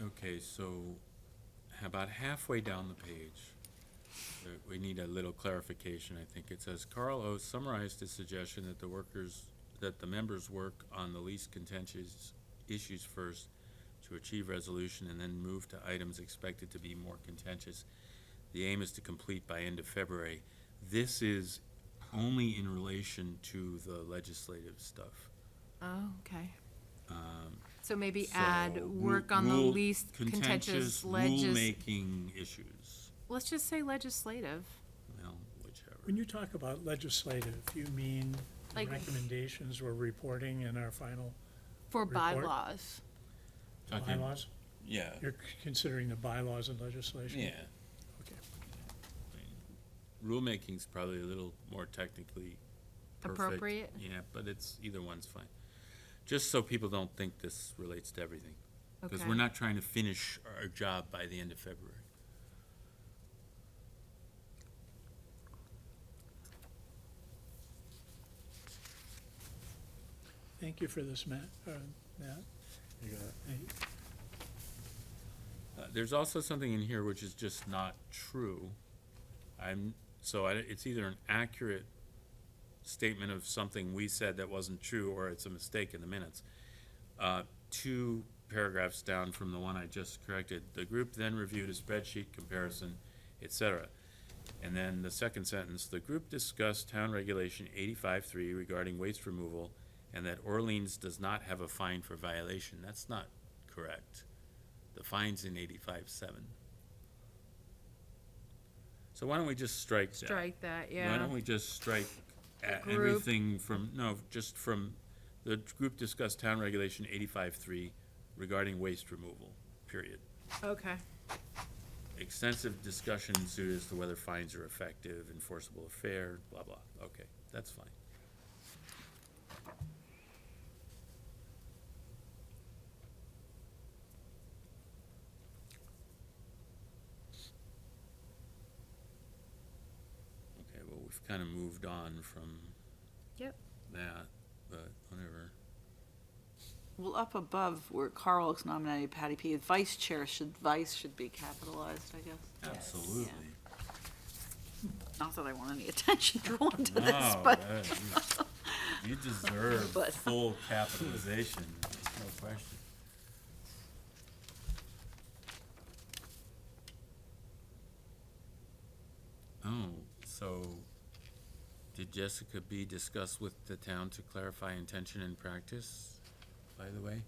Okay, so about halfway down the page, we need a little clarification, I think. It says, Carl O. summarized his suggestion that the members work on the least contentious issues first to achieve resolution and then move to items expected to be more contentious. The aim is to complete by end of February. This is only in relation to the legislative stuff. Oh, okay. Um, So maybe So, add work on the rule- least contentious rulemaking issues. Let's just say legislative. Well, whichever. when you talk about legislative, you mean the Like- recommendations we're reporting in our final For Report. bylaws. Talking- bylaws? Yeah, You're considering the bylaws and legislation? yeah. Okay. Rulemaking's probably a little more technically perfect. Appropriate? Yeah, but it's, either one's fine. Just so people don't think this relates to everything. Because Okay. we're not trying to finish our job by the end of February. Thank you for this, Matt. You got it. Hey, There's also something in here which is just not true. It's either an accurate statement of something we said that wasn't true, or it's a mistake in the minutes. 2 paragraphs down from the one I just corrected, the group then reviewed a spreadsheet comparison, etc. And then the second sentence, the group discussed town regulation 85.3 regarding waste removal, and that Orleans does not have a fine for violation. That's not correct. The fine's in 85.7. So why don't we just strike that? Strike that, Why yeah. don't we just strike group. everything from, no, just from, the group discussed town regulation 85.3 regarding waste removal, period. Okay. Extensive discussion ensued as to whether fines are effective, enforceable, or fair, blah, blah. Okay, that's fine. Okay, well, we've kind of moved on from Yep. that, but whatever. Well, up above where Carl is nominated Patty P, vice should be capitalized, I guess. Absolutely. Not that I want any attention drawn to this, No, but, you deserve But- full capitalization, no question. Jessica B. discuss with the town to clarify intention and practice, by the way.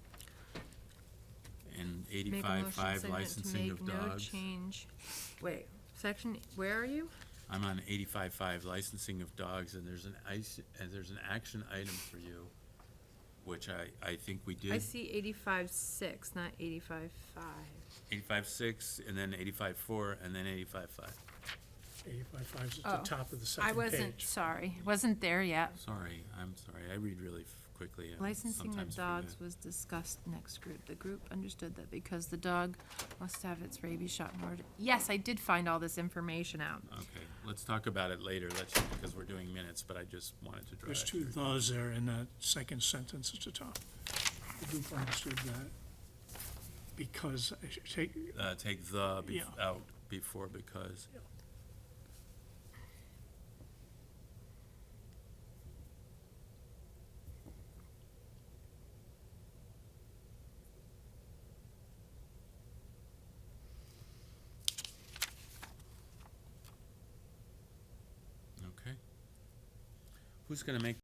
And Make a motion 85.5 saying that licensing of To make no dogs. change. Wait, section, where are you? I'm on 85.5 licensing of dogs, and there's an action item for you, which I think we did. I see 85.6, not 85.5. 85.6, and then 85.4, and then 85.5. 85.5 is at Oh, the top of the I second wasn't, page. sorry, wasn't there yet. Sorry, I'm sorry, I read really quickly. and Licensing of sometimes dogs forget. was discussed next group. The group understood that because the dog must have its rabies shot in order. Yes, I did find all this information out. Okay, let's talk about it later, because we're doing minutes, but I just wanted to draw There's it. two thes there in that second sentence at the top. The group understood that because, I should take, Take the Yeah. out before because. Yeah. Okay. Who's gonna make